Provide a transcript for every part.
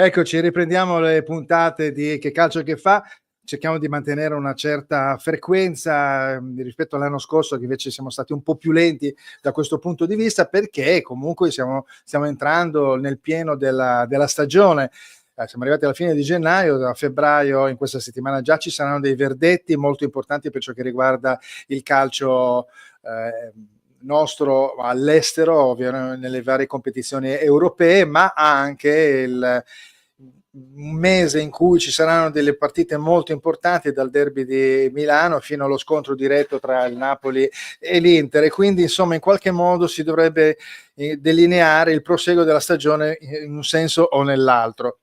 Eccoci, riprendiamo le puntate di Che calcio che fa. Cerchiamo di mantenere una certa frequenza rispetto all'anno scorso, che invece siamo stati un po' più lenti da questo punto di vista, perché comunque stiamo entrando nel pieno della stagione. Siamo arrivati alla fine di gennaio, da febbraio in questa settimana già ci saranno dei verdetti molto importanti per ciò che riguarda il calcio nostro all'estero, ovviamente nelle varie competizioni europee, ma anche un mese in cui ci saranno delle partite molto importanti, dal derby di Milano fino allo scontro diretto tra il Napoli e l'Inter, e quindi insomma in qualche modo si dovrebbe delineare il proseguo della stagione in un senso o nell'altro.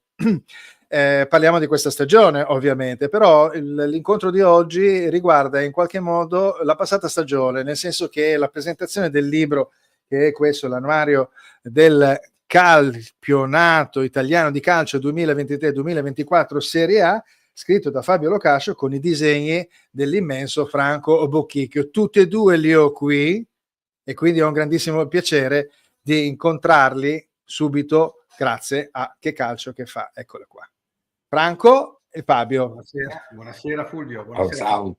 Parliamo di questa stagione ovviamente, però l'incontro di oggi riguarda in qualche modo la passata stagione, nel senso che la presentazione del libro, che è questo, l'annuario del campionato italiano di calcio 2023-2024 Serie A, scritto da Fabio Locascio con i disegni dell'immenso Franco Bocchicchio. Tutti e due li ho qui e quindi ho un grandissimo piacere di incontrarli subito grazie a Che calcio che fa. Eccole qua. Franco e Fabio. Buonasera Fulvio. Buonasera. Ciao.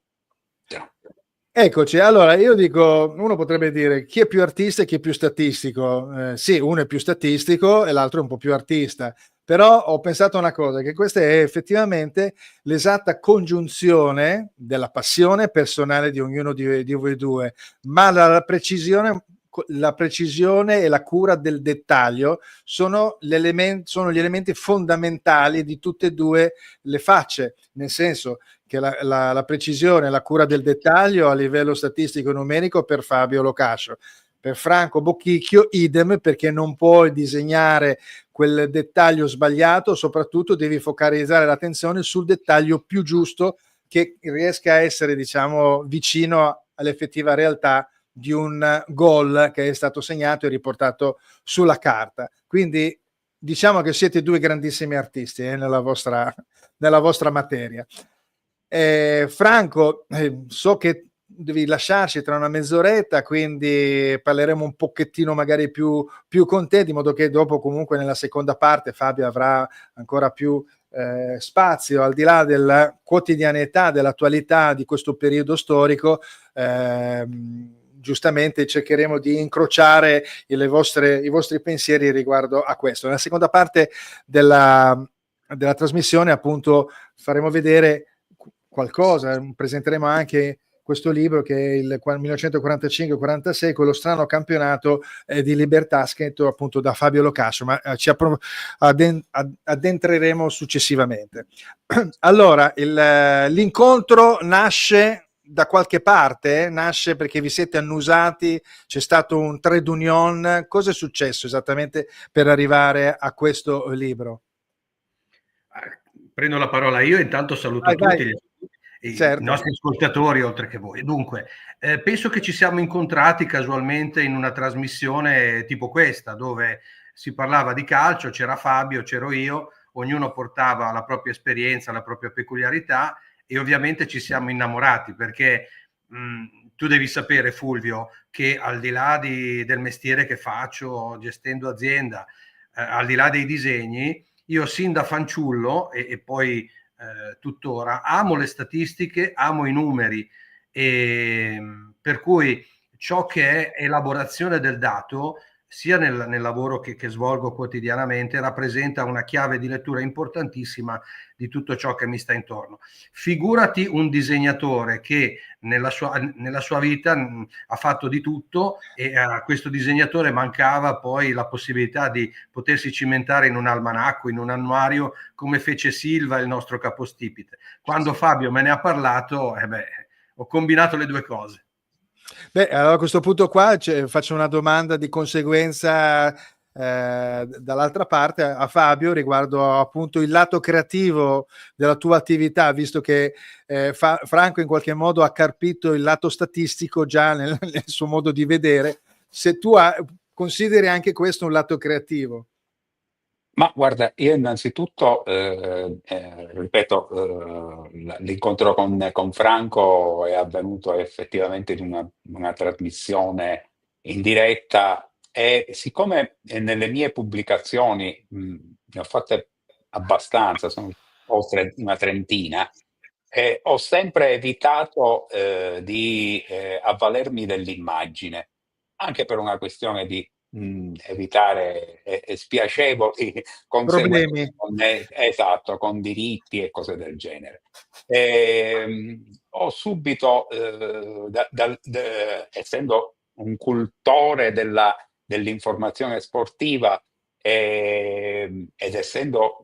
Eccoci, allora io dico, uno potrebbe dire chi è più artista e chi è più statistico. Sì, uno è più statistico e l'altro è un po' più artista, però ho pensato una cosa, che questa è effettivamente l'esatta congiunzione della passione personale di ognuno di voi due, ma la precisione e la cura del dettaglio sono gli elementi fondamentali di tutte e due le facce, nel senso che la precisione e la cura del dettaglio a livello statistico numerico per Fabio Locascio, per Franco Bocchicchio idem, perché non puoi disegnare quel dettaglio sbagliato, soprattutto devi focalizzare l'attenzione sul dettaglio più giusto che riesca a essere, diciamo, vicino all'effettiva realtà di un gol che è stato segnato e riportato sulla carta. Quindi diciamo che siete due grandissimi artisti nella vostra materia. Franco, so che devi lasciarci tra una mezz'oretta, quindi parleremo un pochettino magari più con te, di modo che dopo comunque nella seconda parte Fabio avrà ancora più spazio, al di là della quotidianità, dell'attualità di questo periodo storico. Giustamente cercheremo di incrociare i vostri pensieri riguardo a questo. Nella seconda parte della trasmissione appunto faremo vedere qualcosa, presenteremo anche questo libro che è il 1945-46, quello strano campionato di libertà, scritto appunto da Fabio Locascio, ma ci addentreremo successivamente. Allora, l'incontro nasce da qualche parte, nasce perché vi siete annusati, c'è stato un trade union. Cosa è successo esattamente per arrivare a questo libro? Prendo la parola io, intanto saluto tutti certo. I nostri ascoltatori oltre che voi. Dunque, penso che ci siamo incontrati casualmente in una trasmissione tipo questa, dove si parlava di calcio, c'era Fabio, c'ero io, ognuno portava la propria esperienza, la propria peculiarità, e ovviamente ci siamo innamorati, perché tu devi sapere, Fulvio, che al di là del mestiere che faccio gestendo azienda, al di là dei disegni, io sin da fanciullo e poi tuttora amo le statistiche, amo i numeri, e per cui ciò che è elaborazione del dato, sia nel lavoro che svolgo quotidianamente, rappresenta una chiave di lettura importantissima di tutto ciò che mi sta intorno. Figurati un disegnatore che nella sua vita ha fatto di tutto, e a questo disegnatore mancava poi la possibilità di potersi cimentare in un almanacco, in un annuario, come fece Silva, il nostro capostipite. Quando Fabio me ne ha parlato, ho combinato le due cose. Beh, allora a questo punto qua faccio una domanda di conseguenza dall'altra parte a Fabio riguardo appunto il lato creativo della tua attività, visto che Franco in qualche modo ha carpito il lato statistico già nel suo modo di vedere, se tu consideri anche questo un lato creativo. Ma guarda, io innanzitutto, ripeto, l'incontro con Franco è avvenuto effettivamente in una trasmissione in diretta, e siccome nelle mie pubblicazioni, ne ho fatte abbastanza, sono oltre una trentina, ho sempre evitato di avvalermi dell'immagine, anche per una questione di evitare spiacevoli Problemi. conseguenze esatto, con diritti e cose del genere. Ho subito, essendo un cultore dell'informazione sportiva ed essendo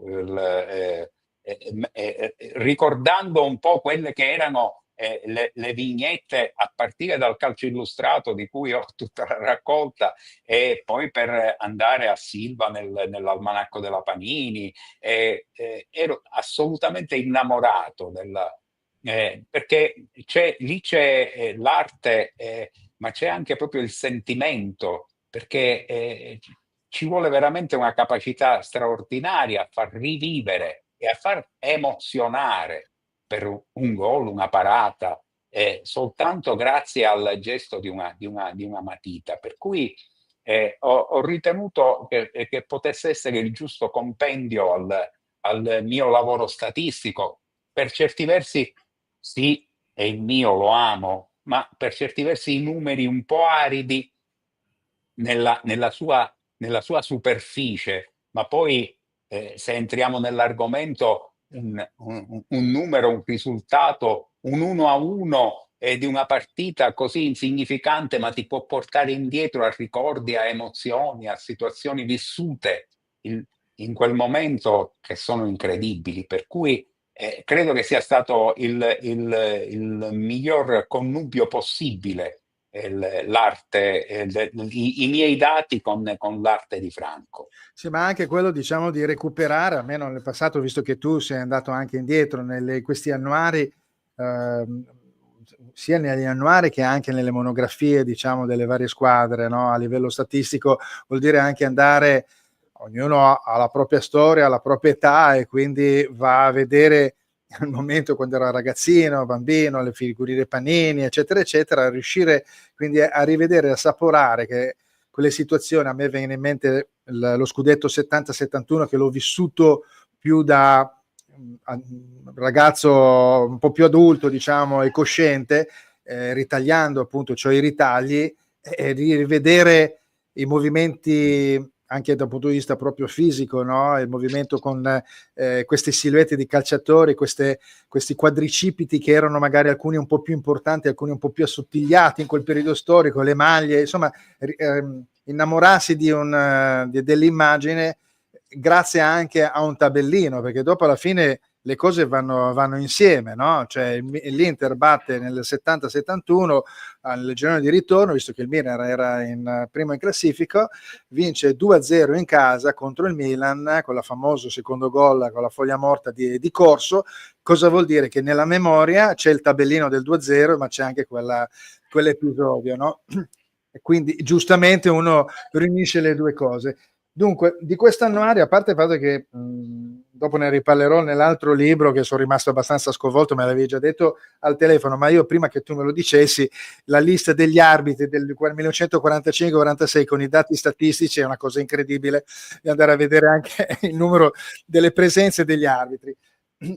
ricordando un po' quelle che erano le vignette a partire dal calcio illustrato di cui ho tutta la raccolta e poi per andare a Silva nell'almanacco della Panini, ero assolutamente innamorato perché lì c'è l'arte, ma c'è anche proprio il sentimento, perché ci vuole veramente una capacità straordinaria a far rivivere e a far emozionare per un gol, una parata, soltanto grazie al gesto di una matita. Per cui ho ritenuto che potesse essere il giusto compendio al mio lavoro statistico. Per certi versi sì, è il mio, lo amo, ma per certi versi i numeri un po' aridi nella sua superficie, ma poi se entriamo nell'argomento, un numero, un risultato, un 1-1 di una partita così insignificante, ma ti può portare indietro a ricordi, a emozioni, a situazioni vissute in, in quel momento che sono incredibili. Per cui credo che sia stato il miglior connubio possibile l'arte, i miei dati con l'arte di Franco. Sì, ma anche quello, diciamo, di recuperare, almeno nel passato, visto che tu sei andato anche indietro questi annuari, sia negli annuari che anche nelle monografie, diciamo, delle varie squadre, no? A livello statistico vuol dire anche andare, ognuno ha la propria storia, la propria età e quindi va a vedere al momento quando era ragazzino, bambino, le figurine Panini, eccetera, eccetera, riuscire quindi a rivedere, a assaporare che quelle situazioni. A me viene in mente lo scudetto 70-71 che l'ho vissuto più da ragazzo un po' più adulto, diciamo, e cosciente, ritagliando appunto, cioè i ritagli, e rivedere i movimenti anche dal punto di vista proprio fisico, no? Il movimento con queste silhouette di calciatori, questi quadricipiti che erano magari alcuni un po' più importanti, alcuni un po' più assottigliati in quel periodo storico, le maglie, insomma, innamorarsi dell'immagine grazie anche a un tabellino, perché dopo alla fine le cose vanno insieme, no? Cioè l'Inter batte nel 70-71 al girone di ritorno, visto che il Milan era primo in classifica, vince 2-0 in casa contro il Milan con la famoso secondo gol con la foglia morta di Corso. Cosa vuol dire? Che nella memoria c'è il tabellino del 2-0, ma c'è anche quell'episodio, no? E quindi giustamente uno riunisce le due cose. Dunque, di quest'annuario, a parte il fatto che dopo ne riparlerò nell'altro libro, che sono rimasto abbastanza sconvolto, me l'avevi già detto al telefono, ma io prima che tu me lo dicessi, la lista degli arbitri del 1945-46 con i dati statistici è una cosa incredibile, di andare a vedere anche il numero delle presenze degli arbitri.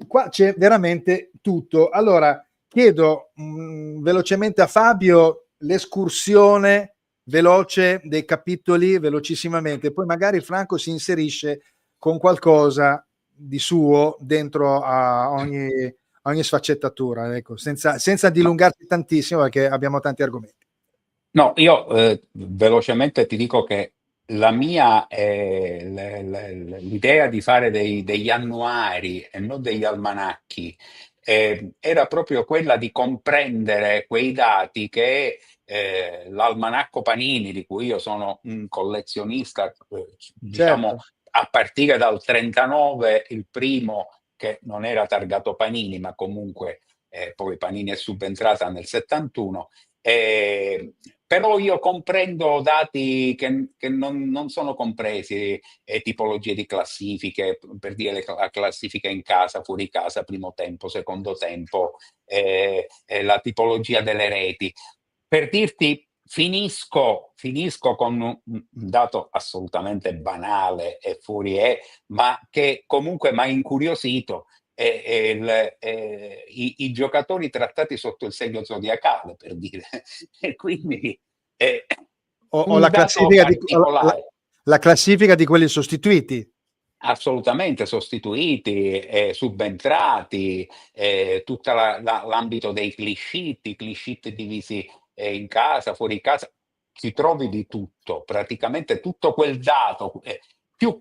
Qua c'è veramente tutto. Allora, chiedo velocemente a Fabio l'escursione veloce dei capitoli, velocissimamente, poi magari Franco si inserisce con qualcosa di suo dentro a ogni sfaccettatura, ecco, senza dilungarsi tantissimo perché abbiamo tanti argomenti. No, io velocemente ti dico che la mia l'idea di fare degli annuari e non degli almanacchi era proprio quella di comprendere quei dati che l'almanacco Panini, di cui io sono un collezionista, diciamo Certo. a partire dal 39, il primo che non era targato Panini, ma comunque poi Panini è subentrata nel 71. Però io comprendo dati che non sono compresi, tipologie di classifiche, per dire la classifica in casa, fuori casa, primo tempo, secondo tempo, la tipologia delle reti. Per dirti finisco con un dato assolutamente banale e ma che comunque mi ha incuriosito. I giocatori trattati sotto il segno zodiacale, per dire. E quindi o un la dato classifica particolare. la classifica di quelli sostituiti. Assolutamente, sostituiti, subentrati, tutta l'ambito dei cliché divisi, in casa, fuori casa, ci trovi di tutto, praticamente tutto quel dato, più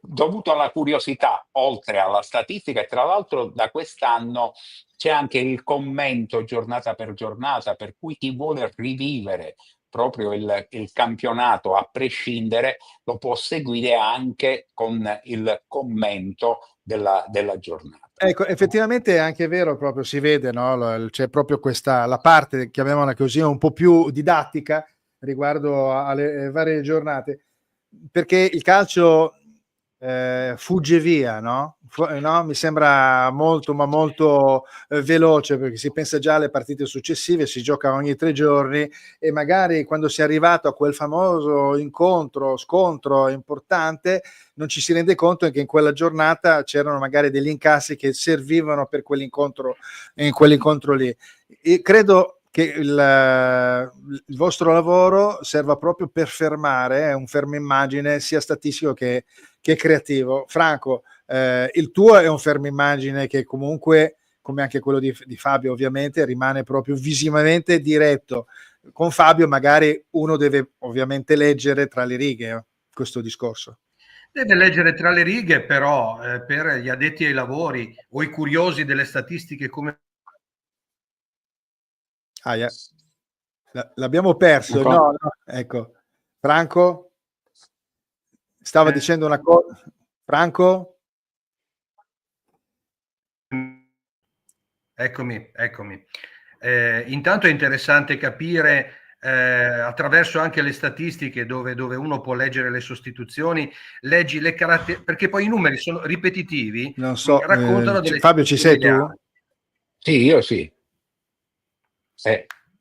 dovuto alla curiosità, oltre alla statistica, e tra l'altro da quest'anno c'è anche il commento giornata per giornata, per cui chi vuole rivivere proprio il campionato a prescindere lo può seguire anche con il commento della giornata. Ecco, effettivamente è anche vero, proprio si vede, no? C'è proprio questa, la parte, chiamiamola così, un po' più didattica riguardo alle varie giornate, perché il calcio fugge via, no? No? Mi sembra molto, ma molto veloce, perché si pensa già alle partite successive, si gioca ogni 3 giorni e magari quando si è arrivato a quel famoso scontro importante, non ci si rende conto che in quella giornata c'erano magari degli incassi che servivano per quell'incontro lì. E credo che il vostro lavoro serva proprio per fermare un fermo immagine sia statistico che creativo. Franco, il tuo è un fermo immagine che comunque, come anche quello di Fabio ovviamente, rimane proprio visivamente diretto. Con Fabio magari uno deve ovviamente leggere tra le righe questo discorso. Deve leggere tra le righe, però per gli addetti ai lavori o i curiosi delle statistiche come... L'abbiamo perso. No, ecco. Franco? Stava dicendo una cosa. Franco? Eccomi. Intanto è interessante capire attraverso anche le statistiche dove uno può leggere le sostituzioni, leggi le caratteristiche, perché poi i numeri sono ripetitivi, non so, raccontano delle Fabio, ci sei tu? Sì, io sì.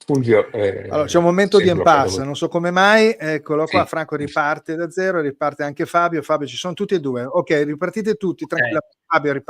Fulvio, allora c'è un momento di impasse, non so come mai, eccolo qua, Franco riparte da zero, riparte anche Fabio, ci sono tutti e due, ok, ripartite tutti, tranquilla. Fabio,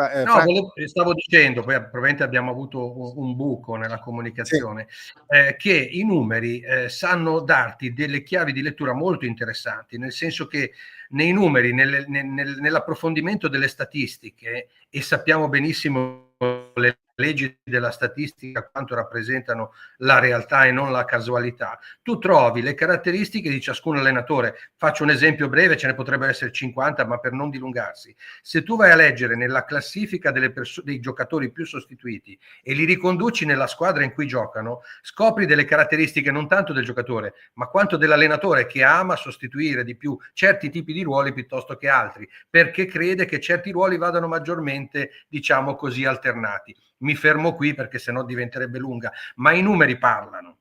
stavo dicendo, poi probabilmente abbiamo avuto un buco nella comunicazione, sì. Che i numeri sanno darti delle chiavi di lettura molto interessanti, nel senso che nei numeri, nell'approfondimento delle statistiche, e sappiamo benissimo le leggi della statistica quanto rappresentano la realtà e non la casualità, tu trovi le caratteristiche di ciascun allenatore. Faccio un esempio breve, ce ne potrebbero essere 50, ma per non dilungarsi. Se tu vai a leggere nella classifica dei giocatori più sostituiti e li riconduci nella squadra in cui giocano, scopri delle caratteristiche non tanto del giocatore, ma quanto dell'allenatore, che ama sostituire di più certi tipi di ruoli piuttosto che altri, perché crede che certi ruoli vadano maggiormente, diciamo così, alternati. Mi fermo qui perché sennò diventerebbe lunga, ma i numeri parlano.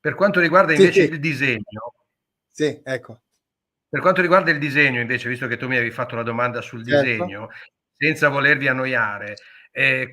Per quanto riguarda invece il disegno, ecco. Per quanto riguarda il disegno, invece, visto che tu mi avevi fatto la domanda sul disegno, senza volervi annoiare,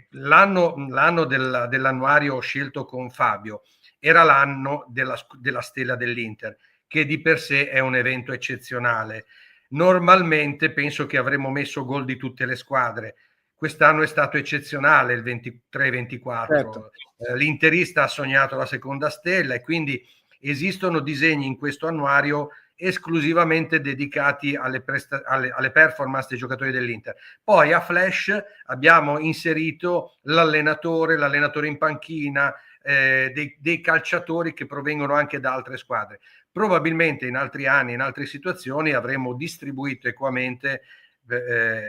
l'anno dell'annuario scelto con Fabio era l'anno della stella dell'Inter, che di per sé è un evento eccezionale. Normalmente penso che avremmo messo gol di tutte le squadre. Quest'anno è stato eccezionale il 23-24. Certo. L'interista ha sognato la seconda stella e quindi esistono disegni in questo annuario esclusivamente dedicati alle performance dei giocatori dell'Inter. Poi a flash abbiamo inserito l'allenatore in panchina, dei calciatori che provengono anche da altre squadre. Probabilmente in altri anni, in altre situazioni, avremmo distribuito equamente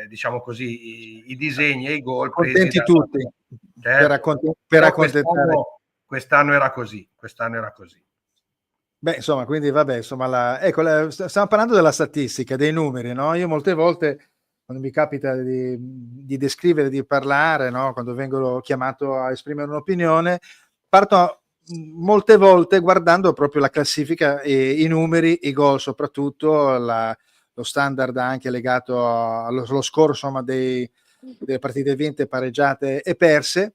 diciamo così, i disegni e i gol presi da tutti, certo. per accontentare. Quest'anno era così. Beh, insomma, quindi vabbè, insomma, ecco, stiamo parlando della statistica, dei numeri, no? Io molte volte, quando mi capita di descrivere, di parlare, no? Quando vengo chiamato a esprimere un'opinione, parto molte volte guardando proprio la classifica e i numeri, i gol soprattutto, lo standard anche legato allo score, insomma, delle partite vinte, pareggiate e perse.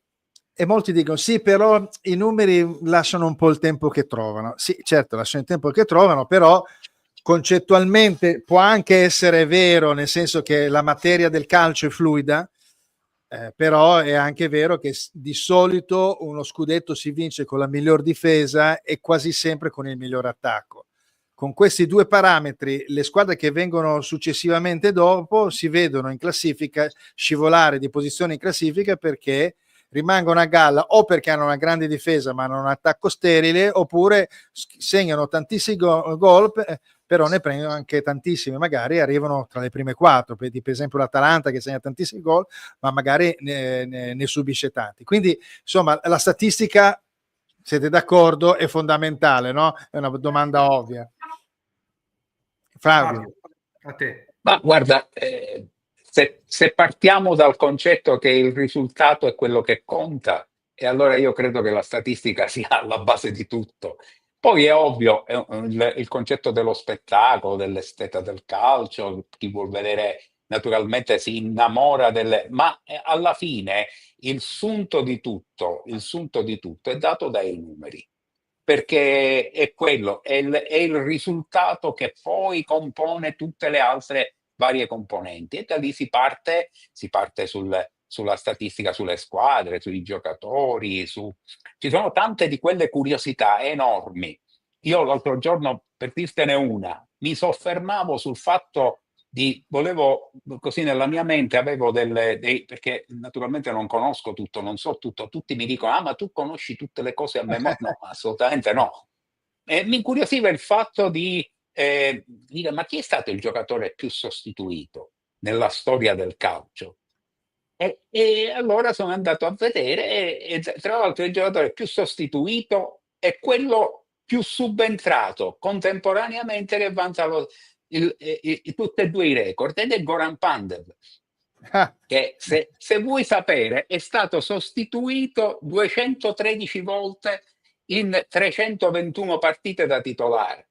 E molti dicono sì, però i numeri lasciano un po' il tempo che trovano. Sì, certo, lasciano il tempo che trovano, però concettualmente può anche essere vero, nel senso che la materia del calcio è fluida, però è anche vero che di solito uno scudetto si vince con la miglior difesa e quasi sempre con il miglior attacco. Con questi due parametri, le squadre che vengono successivamente dopo si vedono in classifica scivolare di posizione in classifica perché rimangono a galla o perché hanno una grande difesa ma hanno un attacco sterile, oppure segnano tantissimi gol, però ne prendono anche tantissimi, magari arrivano tra le prime quattro, per esempio l'Atalanta che segna tantissimi gol ma magari ne subisce tanti. Quindi insomma la statistica, siete d'accordo, è fondamentale, no? È una domanda ovvia. Fabio. A te. Ma guarda, se partiamo dal concetto che il risultato è quello che conta, e allora io credo che la statistica sia alla base di tutto. Poi è ovvio, il concetto dello spettacolo, dell'esteta del calcio, chi vuol vedere naturalmente si innamora delle... Ma alla fine il sunto di tutto è dato dai numeri, perché è quello, è il risultato che poi compone tutte le altre varie componenti, e da lì si parte sulla statistica, sulle squadre, sui giocatori, ci sono tante di quelle curiosità enormi. Io l'altro giorno, per dirtene una, mi soffermavo sul fatto volevo, così nella mia mente avevo perché naturalmente non conosco tutto, non so tutto, tutti mi dicono, ma tu conosci tutte le cose a memoria? No, assolutamente no. E mi incuriosiva il fatto di dire, ma chi è stato il giocatore più sostituito nella storia del calcio? E allora sono andato a vedere e tra l'altro il giocatore più sostituito è quello più subentrato contemporaneamente, che vanta tutti e due i record, ed è Goran Pandev, che se vuoi sapere è stato sostituito 213 volte in 321 partite da titolare.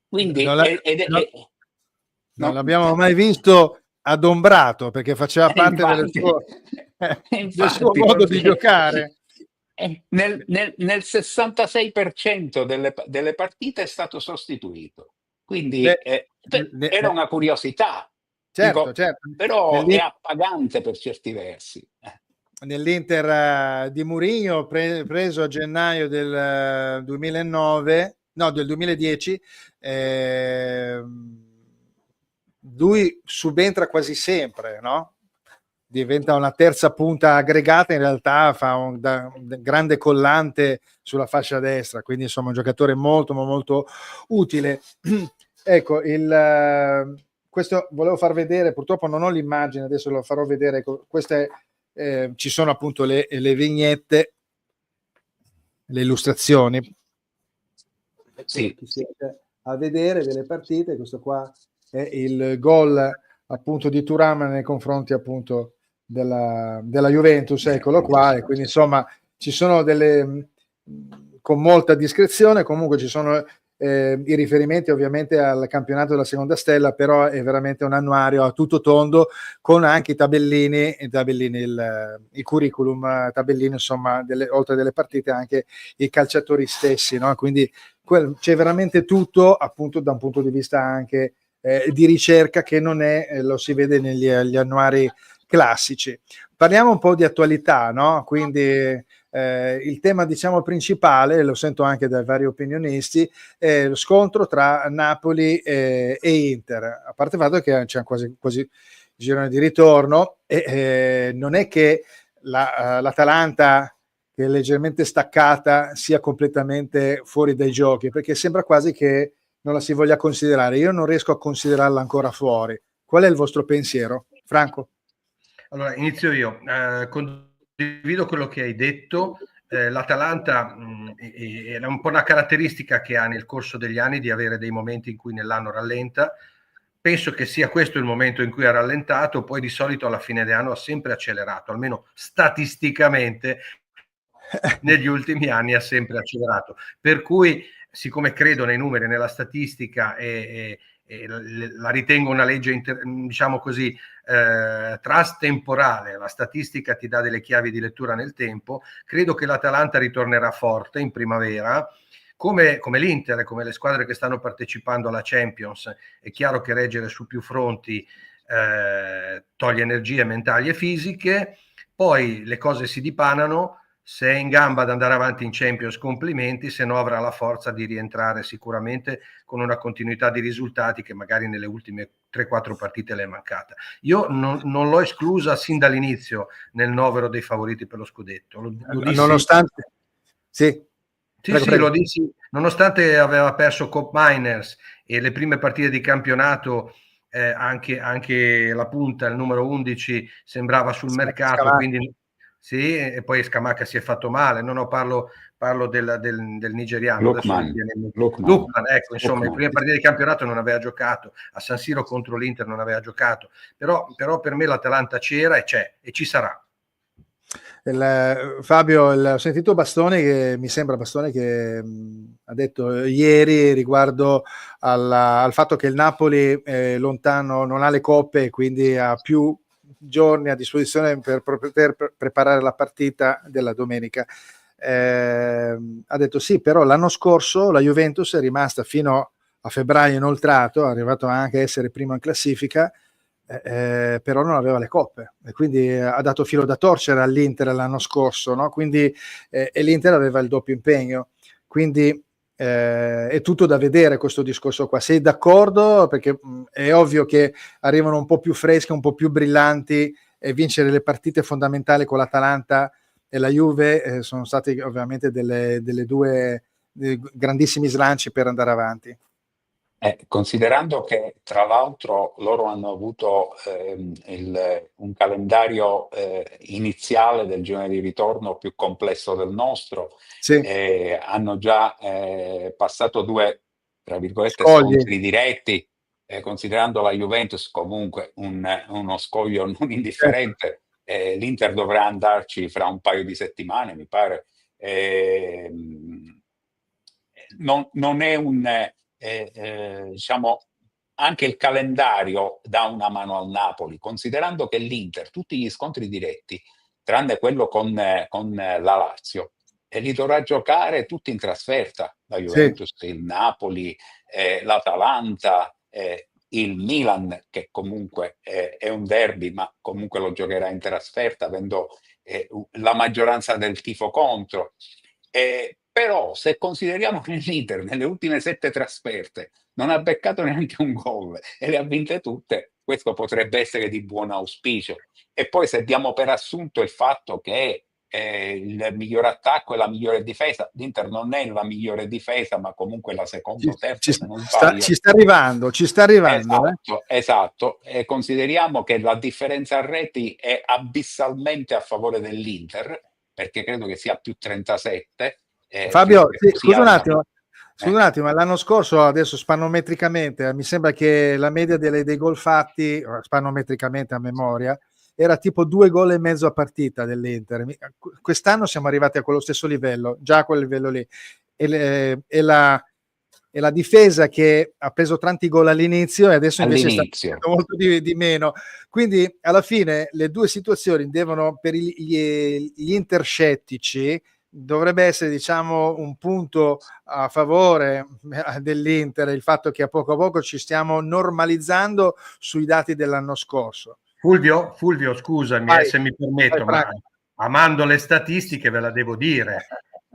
Quindi non l'abbiamo mai visto adombrato, perché faceva parte del suo modo di giocare. Nel 66% delle partite è stato sostituito, quindi era una curiosità, certo, dico, certo. però è appagante per certi versi. Nell'Inter di Mourinho, preso a gennaio del 2009, no, del 2010, lui subentra quasi sempre, no? Diventa una terza punta aggregata, in realtà fa un grande collante sulla fascia destra, quindi insomma un giocatore molto molto utile. Ecco, questo volevo far vedere, purtroppo non ho l'immagine, adesso lo farò vedere. Queste ci sono appunto le vignette, le illustrazioni. Sì. Chi siete a vedere delle partite, questo qua è il gol appunto di Thuram nei confronti appunto della Juventus, eccolo qua, e quindi insomma ci sono con molta discrezione, comunque ci sono i riferimenti ovviamente al campionato della seconda stella, però è veramente un annuario a tutto tondo con anche i tabellini, il curriculum, tabellini insomma, oltre delle partite anche i calciatori stessi, no? Quindi c'è veramente tutto appunto da un punto di vista anche di ricerca, che non è, lo si vede negli annuari classici. Parliamo un po' di attualità, no? Quindi il tema diciamo principale, lo sento anche dai vari opinionisti, è lo scontro tra Napoli e Inter, a parte il fatto che c'è quasi girone di ritorno, e non è che l'Atalanta, che è leggermente staccata, sia completamente fuori dai giochi, perché sembra quasi che non la si voglia considerare. Io non riesco a considerarla ancora fuori. Qual è il vostro pensiero, Franco? Allora, inizio io. Condivido quello che hai detto. L'Atalanta è un po' una caratteristica che ha nel corso degli anni di avere dei momenti in cui nell'anno rallenta. Penso che sia questo il momento in cui ha rallentato, poi di solito alla fine dell'anno ha sempre accelerato, almeno statisticamente negli ultimi anni ha sempre accelerato. Per cui, siccome credo nei numeri, nella statistica e la ritengo una legge diciamo così trastemporale, la statistica ti dà delle chiavi di lettura nel tempo, credo che l'Atalanta ritornerà forte in primavera, come l'Inter, come le squadre che stanno partecipando alla Champions. È chiaro che reggere su più fronti toglie energie mentali e fisiche, poi le cose si dipanano. Se è in gamba ad andare avanti in Champions, complimenti, se no avrà la forza di rientrare sicuramente con una continuità di risultati che magari nelle ultime 3-4 partite le è mancata. Io non l'ho esclusa sin dall'inizio nel novero dei favoriti per lo scudetto. Lo dissi, nonostante prego. Lo dissi, nonostante aveva perso Cop Miners e le prime partite di campionato, anche la punta, il numero 11, sembrava sul mercato, Scamacca. quindi sì, e poi Scamacca si è fatto male. Parlo del nigeriano. Lookman, ecco, insomma, le prime partite di campionato non aveva giocato, a San Siro contro l'Inter non aveva giocato, però per me l'Atalanta c'era e c'è e ci sarà. Fabio, ho sentito Bastoni, che mi sembra Bastoni che ha detto ieri riguardo al fatto che il Napoli è lontano, non ha le coppe e quindi ha più giorni a disposizione per poter preparare la partita della domenica. Ha detto sì, però l'anno scorso la Juventus è rimasta fino a febbraio inoltrato, è arrivato anche a essere primo in classifica, però non aveva le coppe e quindi ha dato filo da torcere all'Inter l'anno scorso, no? Quindi, e l'Inter aveva il doppio impegno, quindi è tutto da vedere questo discorso qua. Sei d'accordo? Perché è ovvio che arrivano un po' più fresche, un po' più brillanti, e vincere le partite fondamentali con l'Atalanta e la Juve sono stati ovviamente delle due grandissimi slanci per andare avanti. Considerando che tra l'altro loro hanno avuto un calendario iniziale del girone di ritorno più complesso del nostro, sì. Hanno già passato 2, tra virgolette, scogli. scontri diretti, considerando la Juventus comunque uno scoglio non indifferente. L'Inter dovrà andarci fra un paio di settimane, mi pare. Non è diciamo, anche il calendario dà una mano al Napoli, considerando che l'Inter, tutti gli scontri diretti, tranne quello con la Lazio, e li dovrà giocare tutti in trasferta, la Juventus, sì, il Napoli, l'Atalanta, il Milan, che comunque è un derby, ma comunque lo giocherà in trasferta, avendo la maggioranza del tifo contro. Però se consideriamo che l'Inter nelle ultime 7 trasferte non ha beccato neanche un gol e le ha vinte tutte, questo potrebbe essere di buon auspicio. E poi se diamo per assunto il fatto che il miglior attacco e la migliore difesa, l'Inter non è la migliore difesa, ma comunque la seconda o terza, se non sbaglio. Ci sta arrivando. Esatto. E consideriamo che la differenza a reti è abissalmente a favore dell'Inter, perché credo che sia più 37. Fabio, scusa un attimo, l'anno scorso, adesso spannometricamente, mi sembra che la media dei gol fatti, spannometricamente a memoria, era tipo 2 gol e mezzo a partita dell'Inter. Quest'anno siamo arrivati a quello stesso livello, già a quel livello lì. E la difesa che ha preso tanti gol all'inizio e adesso invece sta molto di meno. Quindi alla fine le due situazioni devono, per gli interscettici, dovrebbe essere, diciamo, un punto a favore dell'Inter, il fatto che a poco ci stiamo normalizzando sui dati dell'anno scorso. Fulvio, scusami se mi permetto, ma amando le statistiche ve la devo dire.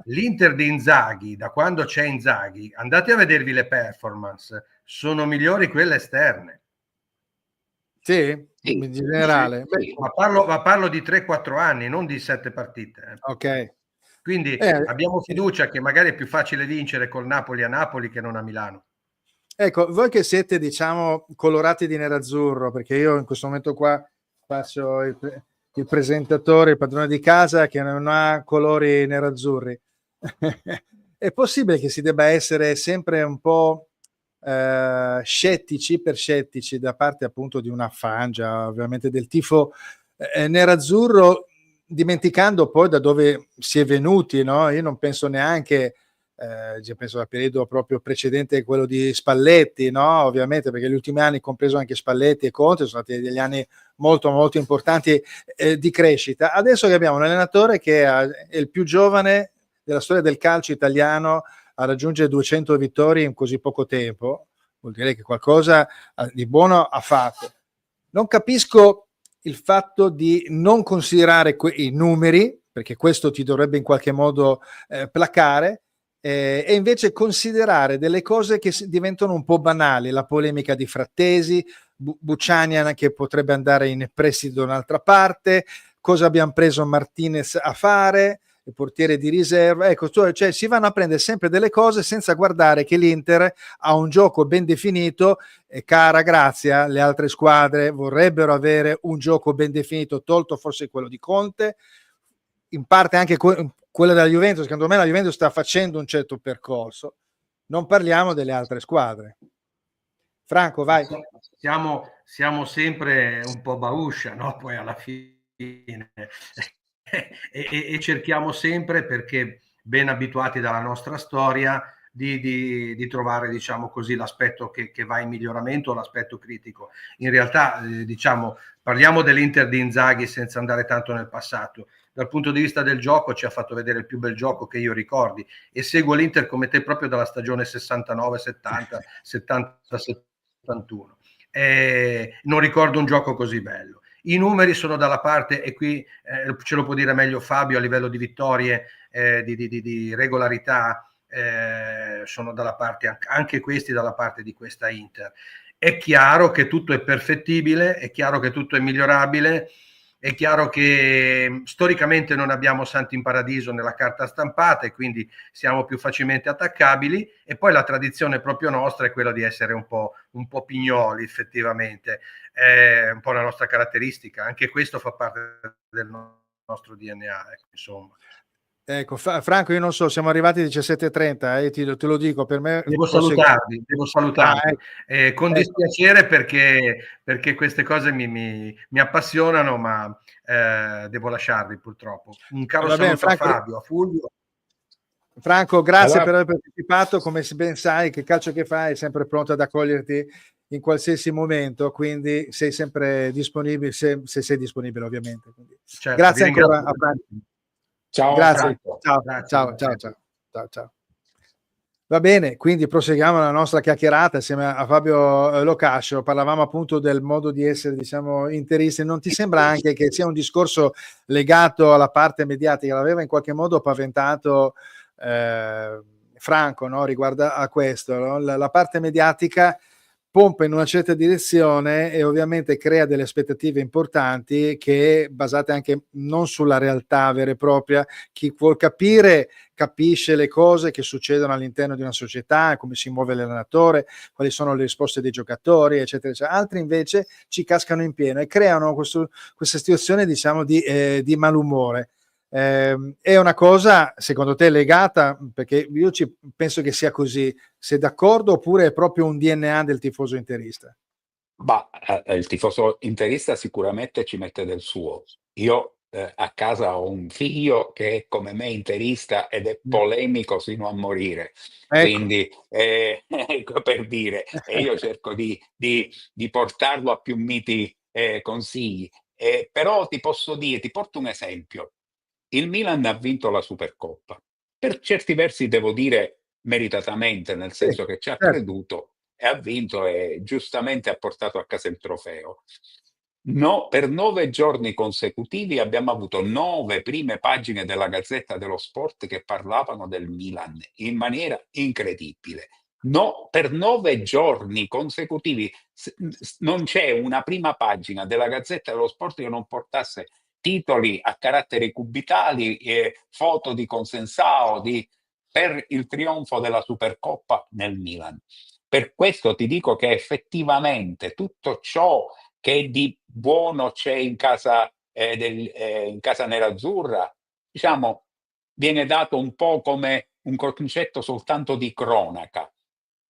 L'Inter di Inzaghi, da quando c'è Inzaghi, andate a vedervi le performance, sono migliori quelle esterne. Sì, in generale. Sì. Ma parlo di 3-4 anni, non di 7 partite. Ok. Quindi abbiamo fiducia che magari è più facile vincere col Napoli a Napoli che non a Milano. Ecco, voi che siete, diciamo, colorati di nerazzurro, perché io in questo momento qua faccio il presentatore, il padrone di casa che non ha colori nerazzurri. È possibile che si debba essere sempre un po' scettici da parte appunto di una frangia, ovviamente del tifo nerazzurro, dimenticando poi da dove si è venuti, no? Io non penso neanche penso al periodo proprio precedente a quello di Spalletti, no? Ovviamente, perché gli ultimi anni, compreso anche Spalletti e Conte, sono stati degli anni molto molto importanti di crescita. Adesso che abbiamo un allenatore che è il più giovane della storia del calcio italiano a raggiungere 200 vittorie in così poco tempo, vuol dire che qualcosa di buono ha fatto. Non capisco il fatto di non considerare i numeri, perché questo ti dovrebbe in qualche modo placare, e invece considerare delle cose che diventano un po' banali, la polemica di Frattesi, Buchanan che potrebbe andare in prestito da un'altra parte, cosa abbiamo preso Martinez a fare, il portiere di riserva, ecco, cioè si vanno a prendere sempre delle cose senza guardare che l'Inter ha un gioco ben definito e cara Grazia, le altre squadre vorrebbero avere un gioco ben definito, tolto forse quello di Conte, in parte anche quella della Juventus. Secondo me la Juventus sta facendo un certo percorso, non parliamo delle altre squadre. Franco, vai. Siamo sempre un po' bauscia, no? Poi alla fine e cerchiamo sempre, perché ben abituati dalla nostra storia, di trovare, diciamo così, l'aspetto che va in miglioramento, l'aspetto critico. In realtà, diciamo, parliamo dell'Inter di Inzaghi senza andare tanto nel passato. Dal punto di vista del gioco ci ha fatto vedere il più bel gioco che io ricordi, e seguo l'Inter come te proprio dalla stagione 69, 70, 70, 71. Non ricordo un gioco così bello. I numeri sono dalla parte, e qui ce lo può dire meglio Fabio, a livello di vittorie, di regolarità, sono dalla parte, anche questi dalla parte di questa Inter. È chiaro che tutto è perfettibile, è chiaro che tutto è migliorabile, è chiaro che storicamente non abbiamo santi in paradiso nella carta stampata e quindi siamo più facilmente attaccabili, e poi la tradizione proprio nostra è quella di essere un po' pignoli, effettivamente, è un po' la nostra caratteristica, anche questo fa parte del nostro DNA, ecco, insomma. Ecco, Franco, io non so, siamo arrivati alle 17:30, te lo dico, per me... Devo salutarvi. Con dispiacere, perché queste cose mi appassionano, ma devo lasciarvi purtroppo. Un caro saluto Franco, a Fabio, a Fulvio. Franco, grazie per aver partecipato, come ben sai che calcio che fai è sempre pronto ad accoglierti in qualsiasi momento, quindi sei sempre disponibile, se sei disponibile ovviamente. Certo, grazie ancora a Franco. Ciao, grazie. Ciao. Va bene, quindi proseguiamo la nostra chiacchierata assieme a Fabio Locascio. Parlavamo appunto del modo di essere, diciamo, interisti. Non ti sembra anche che sia un discorso legato alla parte mediatica? L'aveva in qualche modo paventato Franco, no? Riguardo a questo, no? La parte mediatica pompa in una certa direzione e ovviamente crea delle aspettative importanti che basate anche non sulla realtà vera e propria. Chi vuol capire capisce le cose che succedono all'interno di una società, come si muove l'allenatore, quali sono le risposte dei giocatori, eccetera, eccetera. Altri invece ci cascano in pieno e creano questa situazione, diciamo, di malumore. È una cosa, secondo te, legata, perché io penso che sia così, sei d'accordo, oppure è proprio un DNA del tifoso interista? Il tifoso interista sicuramente ci mette del suo. Io a casa ho un figlio che è come me interista ed è polemico sino a morire. Ecco. Quindi ecco, per dire, e io cerco di portarlo a più miti consigli. Però ti porto un esempio. Il Milan ha vinto la Supercoppa. Per certi versi devo dire meritatamente, nel senso che ci ha creduto e ha vinto e giustamente ha portato a casa il trofeo. No, per 9 giorni consecutivi abbiamo avuto 9 prime pagine della Gazzetta dello Sport che parlavano del Milan in maniera incredibile. No, per 9 giorni consecutivi non c'è una prima pagina della Gazzetta dello Sport che non portasse titoli a caratteri cubitali e foto di Consensao per il trionfo della Supercoppa nel Milan. Per questo ti dico che effettivamente tutto ciò che di buono c'è in casa nerazzurra, diciamo, viene dato un po' come un concetto soltanto di cronaca.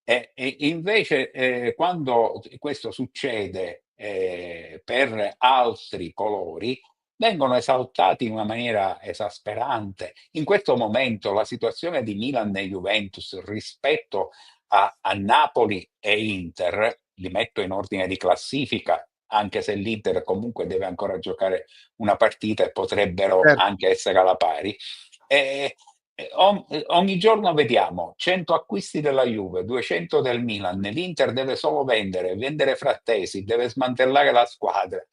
E invece quando questo succede per altri colori, vengono esaltati in una maniera esasperante. In questo momento la situazione di Milan e Juventus rispetto a Napoli e Inter, li metto in ordine di classifica, anche se l'Inter comunque deve ancora giocare una partita e potrebbero Certo. anche essere alla pari. Ogni giorno vediamo 100 acquisti della Juve, 200 del Milan, l'Inter deve solo vendere Frattesi, deve smantellare la squadra,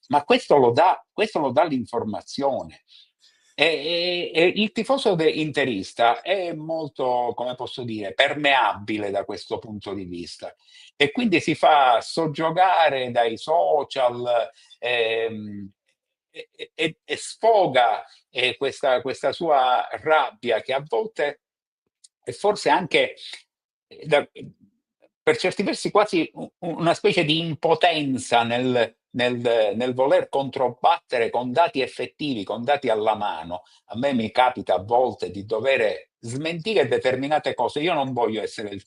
ma questo lo dà l'informazione. E il tifoso interista è molto, come posso dire, permeabile da questo punto di vista, e quindi si fa soggiogare dai social, e sfoga questa sua rabbia, che a volte è forse anche, per certi versi, quasi una specie di impotenza nel voler controbattere con dati effettivi, con dati alla mano. A me mi capita a volte di dover smentire determinate cose. Io non voglio essere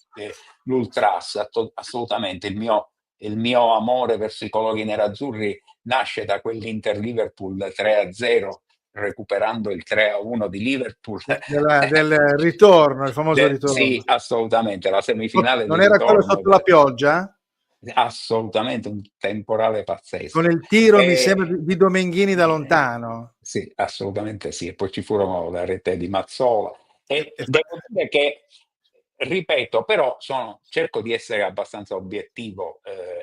l'ultras, assolutamente. Il mio amore verso i colori nerazzurri nasce da quell'Inter-Liverpool 3-0, recuperando il 3-1 di Liverpool. Del ritorno, il famoso ritorno. Sì, assolutamente, la semifinale Non di era quello ritorno. sotto la pioggia? Assolutamente, un temporale pazzesco. Con il tiro, mi sembra, di Domenghini da lontano. Sì, assolutamente sì. E poi ci furono la rete di Mazzola. E devo dire che, ripeto, però cerco di essere abbastanza obiettivo,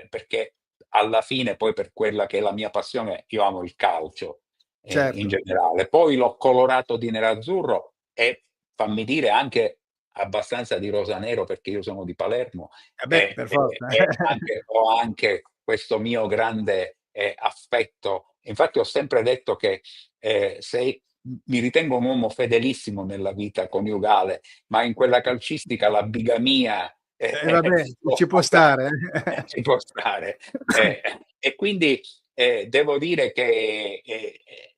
perché alla fine, poi, per quella che è la mia passione, io amo il calcio, Certo. in generale. Poi l'ho colorato di nerazzurro e, fammi dire, anche abbastanza di rosanero, perché io sono di Palermo, Per forza. ho anche questo mio grande affetto. Infatti ho sempre detto che mi ritengo un uomo fedelissimo nella vita coniugale, ma in quella calcistica la bigamia Vabbè, ci può stare. ci può stare. E quindi devo dire che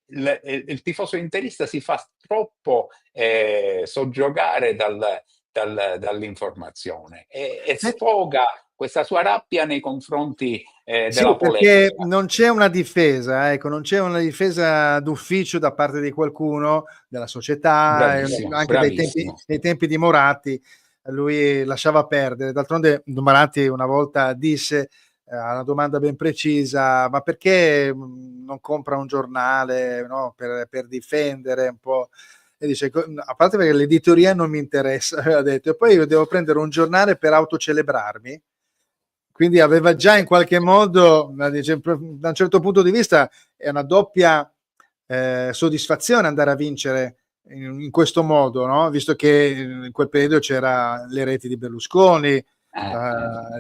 il tifoso interista si fa troppo soggiogare dall'informazione e sfoga questa sua rabbia nei confronti della polemica. Perché non c'è una difesa, ecco, non c'è una difesa d'ufficio da parte di qualcuno, della società, anche dei tempi di Moratti. Lui lasciava perdere. D'altronde Moratti una volta disse a una domanda ben precisa: ma perché non compra un giornale, no, per difendere un po'? E dice: a parte perché l'editoria non mi interessa, aveva detto, e poi io devo prendere un giornale per autocelebrarmi. Quindi aveva già in qualche modo, dice, da un certo punto di vista è una doppia soddisfazione andare a vincere in questo modo, no? Visto che in quel periodo c'era le reti di Berlusconi,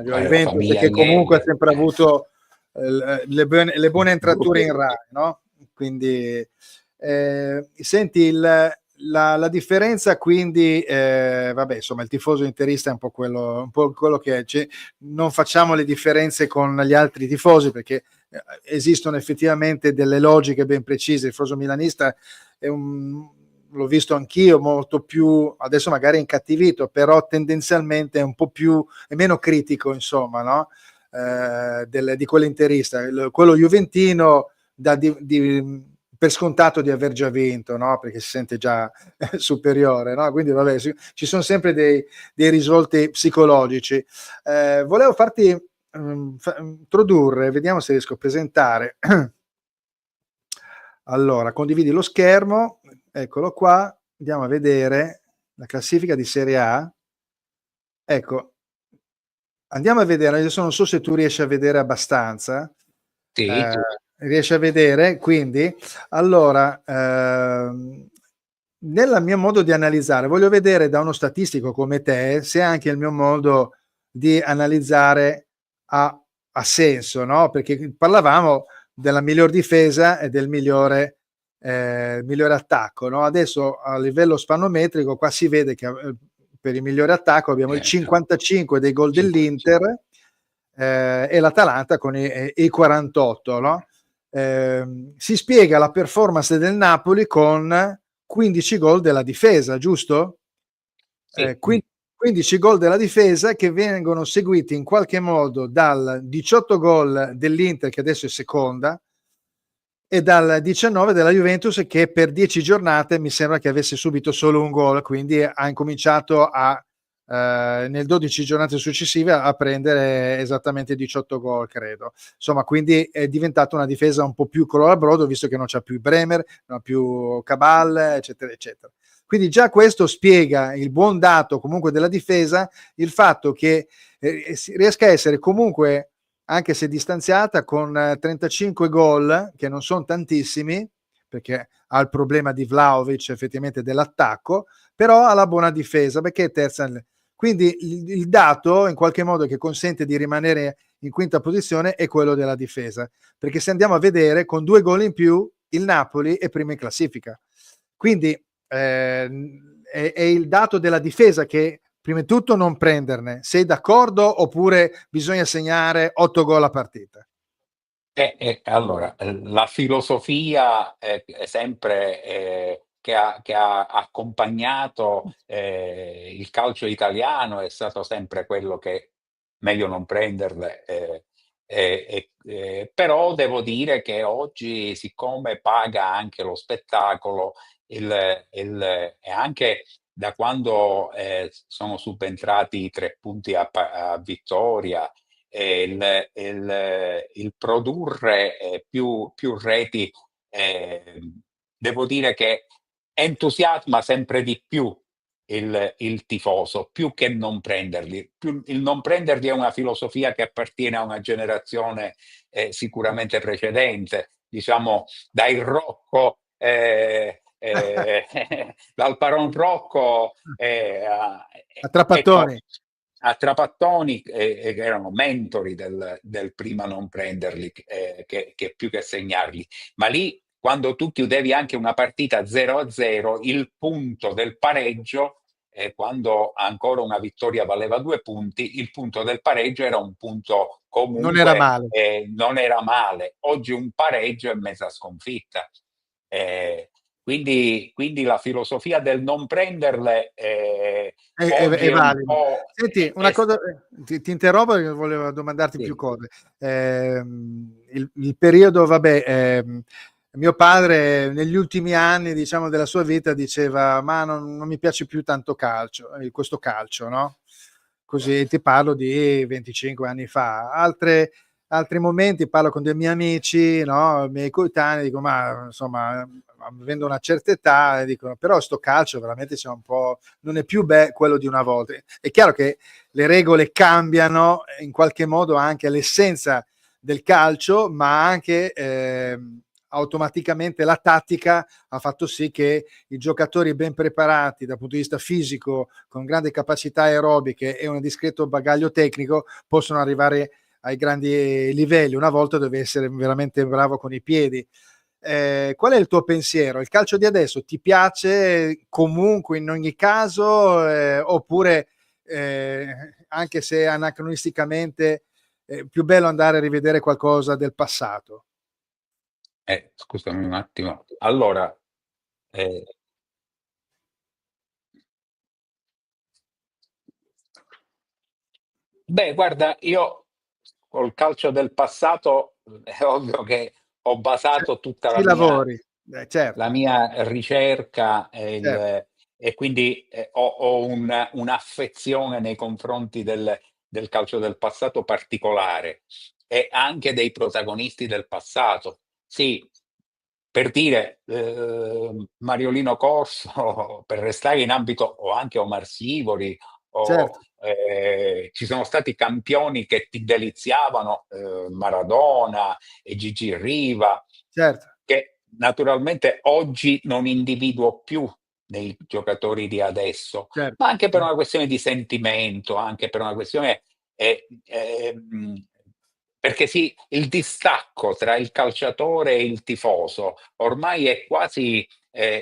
Juventus, che comunque ha sempre avuto le buone entrature in Rai, no? Quindi senti, la differenza, quindi vabbè, insomma, il tifoso interista è un po' quello che è. Non facciamo le differenze con gli altri tifosi, perché esistono effettivamente delle logiche ben precise. Il tifoso milanista l'ho visto anch'io, molto più, adesso magari incattivito, però tendenzialmente è un po' più, è meno critico, insomma, no? Di quell'interista. Quello juventino per scontato di aver già vinto, no? Perché si sente già superiore, no? Quindi vabbè, ci sono sempre dei risvolti psicologici. Volevo farti introdurre, vediamo se riesco a presentare. Allora, condividi lo schermo, eccolo qua, andiamo a vedere la classifica di Serie A. Ecco, andiamo a vedere, adesso non so se tu riesci a vedere abbastanza. Sì. Riesci a vedere, quindi, allora, nel mio modo di analizzare, voglio vedere da uno statistico come te se anche il mio modo di analizzare ha senso, no? Perché parlavamo della miglior difesa e del migliore attacco, no? Adesso a livello spannometrico qua si vede che per il migliore attacco abbiamo il 55 dei gol dell'Inter e l'Atalanta con i 48, no? Si spiega la performance del Napoli con 15 gol della difesa, giusto? Sì. 15 gol della difesa che vengono seguiti in qualche modo dal 18 gol dell'Inter, che adesso è seconda, e dal 19 della Juventus, che per 10 giornate mi sembra che avesse subito solo un gol, quindi ha incominciato nel 12 giornate successive a prendere esattamente 18 gol, credo. Insomma, quindi è diventata una difesa un po' più color a brodo, visto che non c'ha più Bremer, non ha più Cabal, eccetera, eccetera. Quindi già questo spiega il buon dato comunque della difesa, il fatto che riesca a essere comunque, anche se distanziata, con 35 gol, che non sono tantissimi, perché ha il problema di Vlahovic effettivamente dell'attacco, però ha la buona difesa, perché è terza. Quindi il dato in qualche modo che consente di rimanere in quinta posizione è quello della difesa, perché se andiamo a vedere, con 2 gol in più il Napoli è primo in classifica. Quindi è il dato della difesa che prima di tutto non prenderne. Sei d'accordo oppure bisogna segnare 8 gol a partita? Allora, la filosofia è sempre che ha accompagnato il calcio italiano è stato sempre quello che meglio non prenderle. Però devo dire che oggi, siccome paga anche lo spettacolo, e anche da quando sono subentrati i 3 punti a vittoria, il produrre più reti, devo dire che entusiasma sempre di più il tifoso, più che non prenderli. Il non prenderli è una filosofia che appartiene a una generazione sicuramente precedente, diciamo dal Rocco, dal Baron Rocco A ecco, Trapattoni. a Trapattoni, che erano mentori del prima non prenderli che più che segnarli. Ma lì, quando tu chiudevi anche una partita 0-0, il punto del pareggio, quando ancora una vittoria valeva 2 punti, il punto del pareggio era un punto Non era comunque, male. non era male. Oggi un pareggio è mezza sconfitta. Quindi la filosofia del non prenderle oggi È è un valido. po'. Senti, una cosa, ti interrompo perché volevo domandarti più Sì. cose. Il periodo, vabbè, mio padre negli ultimi anni, diciamo, della sua vita diceva: ma non mi piace più tanto calcio, questo calcio, no? Così ti parlo di 25 anni fa. Altri momenti parlo con dei miei amici, no? I miei coetanei, dico, ma insomma, avendo una certa età, dicono, però sto calcio veramente c'è un po', non è più quello di una volta. È chiaro che le regole cambiano in qualche modo anche l'essenza del calcio, ma anche automaticamente la tattica ha fatto sì che i giocatori ben preparati dal punto di vista fisico, con grandi capacità aerobiche e un discreto bagaglio tecnico, possono arrivare ai grandi livelli. Una volta dovevi essere veramente bravo con i piedi. Qual è il tuo pensiero? Il calcio di adesso ti piace comunque in ogni caso, oppure anche se anacronisticamente è più bello andare a rivedere qualcosa del passato? Scusami un attimo. Allora, eh, beh, guarda, io col calcio del passato è ovvio che ho basato tutta Ci lavori, la certo, mia ricerca certo, e quindi ho un'affezione nei confronti del calcio del passato particolare e anche dei protagonisti del passato. Sì, per dire, Mariolino Corso, per restare in ambito, o anche Omar Sivori, o certo, ci sono stati campioni che ti deliziavano, Maradona e Gigi Riva, certo, che naturalmente oggi non individuo più nei giocatori di adesso, certo, ma anche per certo. una questione di sentimento, anche per una questione perché sì, il distacco tra il calciatore e il tifoso ormai è quasi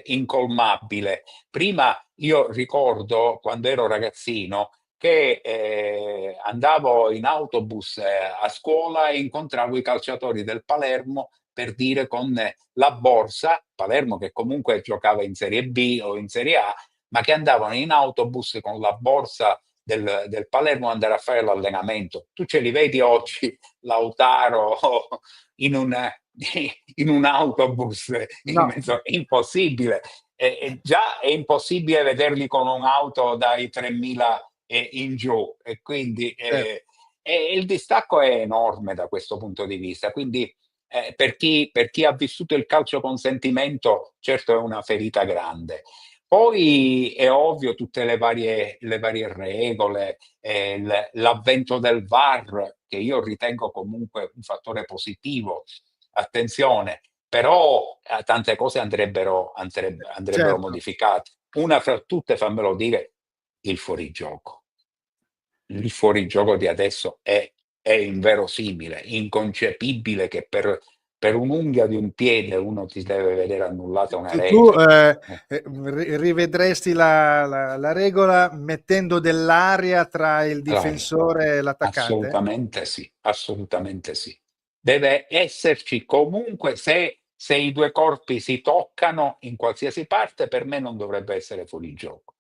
incolmabile. Prima io ricordo, quando ero ragazzino, che andavo in autobus a scuola e incontravo i calciatori del Palermo, per dire, con la borsa, Palermo che comunque giocava in Serie B o in Serie A, ma che andavano in autobus con la borsa del Palermo andare a fare l'allenamento. Tu ce li vedi oggi, Lautaro, in un in un autobus in No. mezzo, è impossibile. Già è impossibile vederli con un'auto dai 3.000 in giù, e quindi Certo. il distacco è enorme da questo punto di vista. Quindi per chi ha vissuto il calcio con sentimento, certo è una ferita grande. Poi è ovvio tutte le varie regole, l'avvento del VAR, che io ritengo comunque un fattore positivo. Attenzione, però tante cose andrebbero Certo. modificate. Una fra tutte, fammelo dire, il fuorigioco. Il fuorigioco di adesso è inverosimile, inconcepibile che per un'unghia di un piede uno ti deve vedere annullata una Tu rete. rivedresti la regola mettendo dell'aria tra il Allora, difensore e l'attaccante? assolutamente sì, assolutamente sì. Deve esserci comunque, se i due corpi si toccano in qualsiasi parte, per me non dovrebbe essere fuorigioco.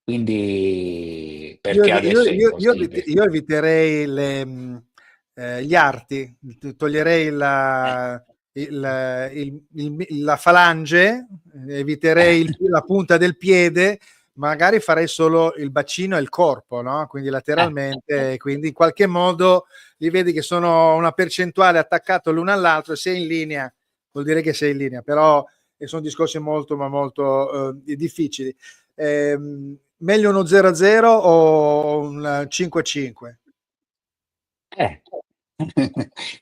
Quindi, Io, perché io- adesso è io- io impossibile. evite- io eviterei gli arti, toglierei la falange, eviterei la punta del piede, magari farei solo il bacino e il corpo, no? Quindi lateralmente, quindi in qualche modo li vedi che sono una percentuale attaccato l'uno all'altro, se è in linea vuol dire che sei in linea, però sono discorsi molto ma molto difficili. Meglio uno 0-0 o un 5-5? Eh.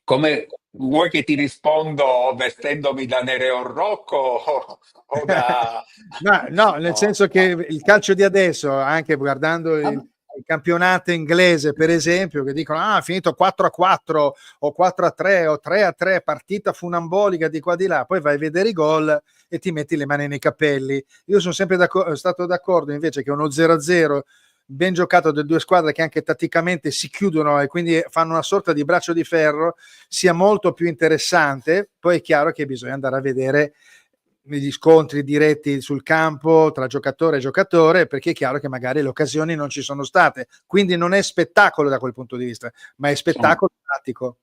Come vuoi che ti rispondo vestendomi da Nereo Rocco o da... No, nel No, senso che no, il calcio di adesso, anche guardando no. il campionato inglese, per esempio, che dicono ha finito 4-4 o 4-3 o 3-3, partita funambolica di qua di là, poi vai a vedere i gol e ti metti le mani nei capelli. Io sono sempre stato d'accordo invece che uno 0-0 ben giocato da due squadre che anche tatticamente si chiudono e quindi fanno una sorta di braccio di ferro sia molto più interessante. Poi è chiaro che bisogna andare a vedere gli scontri diretti sul campo tra giocatore e giocatore, perché è chiaro che magari le occasioni non ci sono state, quindi non è spettacolo da quel punto di vista, ma è Sono- spettacolo tattico.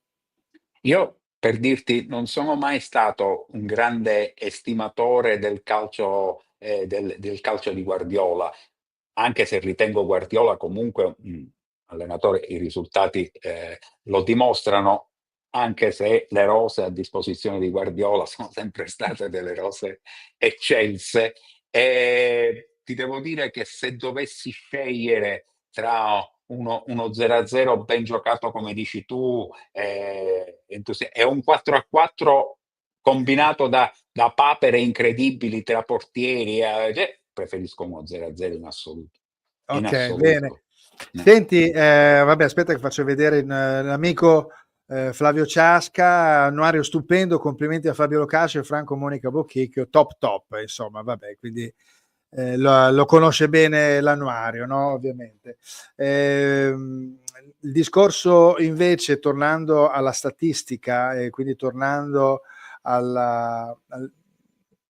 Io, per dirti, non sono mai stato un grande estimatore del calcio, del calcio di Guardiola, anche se ritengo Guardiola comunque un allenatore, i risultati lo dimostrano, anche se le rose a disposizione di Guardiola sono sempre state delle rose eccelse. E ti devo dire che se dovessi scegliere tra uno 0-0 ben giocato come dici tu, e un 4-4 combinato da papere incredibili tra portieri, preferisco uno 0-0 in assoluto. In Ok, bene. assoluto. Senti, vabbè, aspetta che faccio vedere l'amico Flavio Ciasca, annuario stupendo, complimenti a Fabio Locascio e Franco Monica Bocchicchio, top, insomma, vabbè, quindi lo conosce bene l'annuario, no? Ovviamente. Il discorso invece, tornando alla statistica e quindi tornando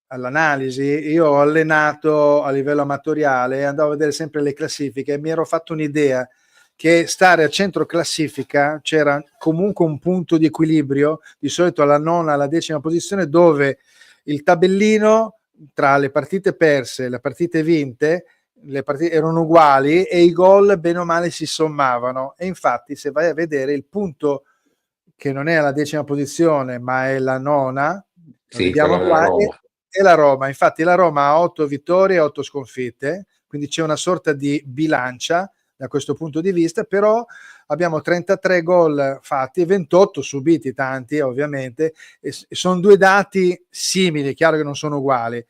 all'analisi, io ho allenato a livello amatoriale e andavo a vedere sempre le classifiche e mi ero fatto un'idea che stare a centro classifica c'era comunque un punto di equilibrio, di solito alla nona, alla decima posizione, dove il tabellino tra le partite perse e le partite vinte le partite erano uguali e i gol bene o male si sommavano. E infatti se vai a vedere il punto che non è alla decima posizione ma è la nona, lo Sì, vediamo quello della qua, Roma. è la Roma. Infatti la Roma ha 8 vittorie e 8 sconfitte, quindi c'è una sorta di bilancia da questo punto di vista, però abbiamo 33 gol fatti e 28 subiti, tanti ovviamente, e sono due dati simili, chiaro che non sono uguali,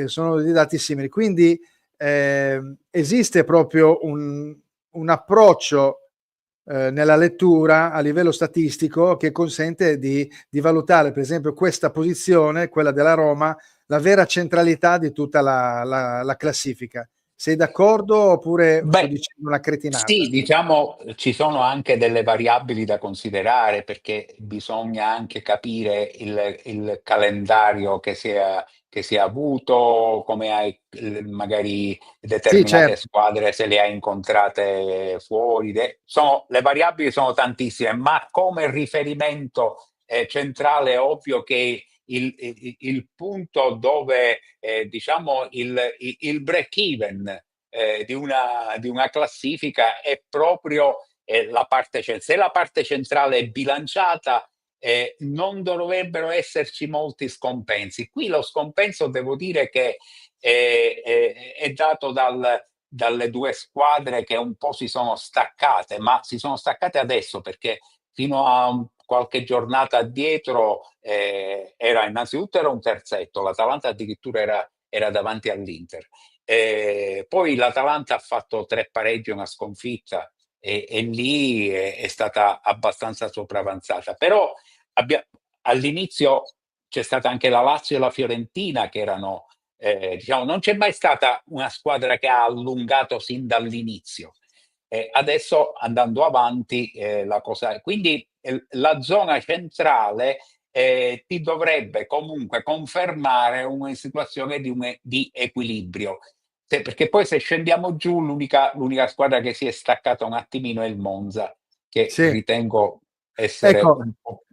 sono dei dati simili, quindi esiste proprio un approccio nella lettura a livello statistico che consente di valutare per esempio questa posizione, quella della Roma, la vera centralità di tutta la classifica. Sei d'accordo oppure sto Beh, dicendo una sì, cretinata? diciamo, ci sono anche delle variabili da considerare, perché bisogna anche capire il calendario che si è avuto, come hai magari Sì, determinate certo. squadre se le hai incontrate fuori. Le variabili sono tantissime, ma come riferimento centrale è ovvio che il punto dove diciamo il break even di una classifica è proprio la parte centrale. Se la parte centrale è bilanciata, non dovrebbero esserci molti scompensi. Qui lo scompenso devo dire che è dato dalle due squadre che un po' si sono staccate, ma si sono staccate adesso perché fino a qualche giornata addietro era un terzetto, l'Atalanta addirittura era davanti all'Inter. Poi l'Atalanta ha fatto 3 pareggi e una sconfitta e lì è stata abbastanza sopravanzata. Però all'inizio c'è stata anche la Lazio e la Fiorentina che erano, diciamo, non c'è mai stata una squadra che ha allungato sin dall'inizio. Adesso andando avanti la cosa, quindi la zona centrale ti dovrebbe comunque confermare una situazione di equilibrio. Perché poi se scendiamo giù l'unica squadra che si è staccata un attimino è il Monza, che Sì. ritengo essere Ecco, un po'.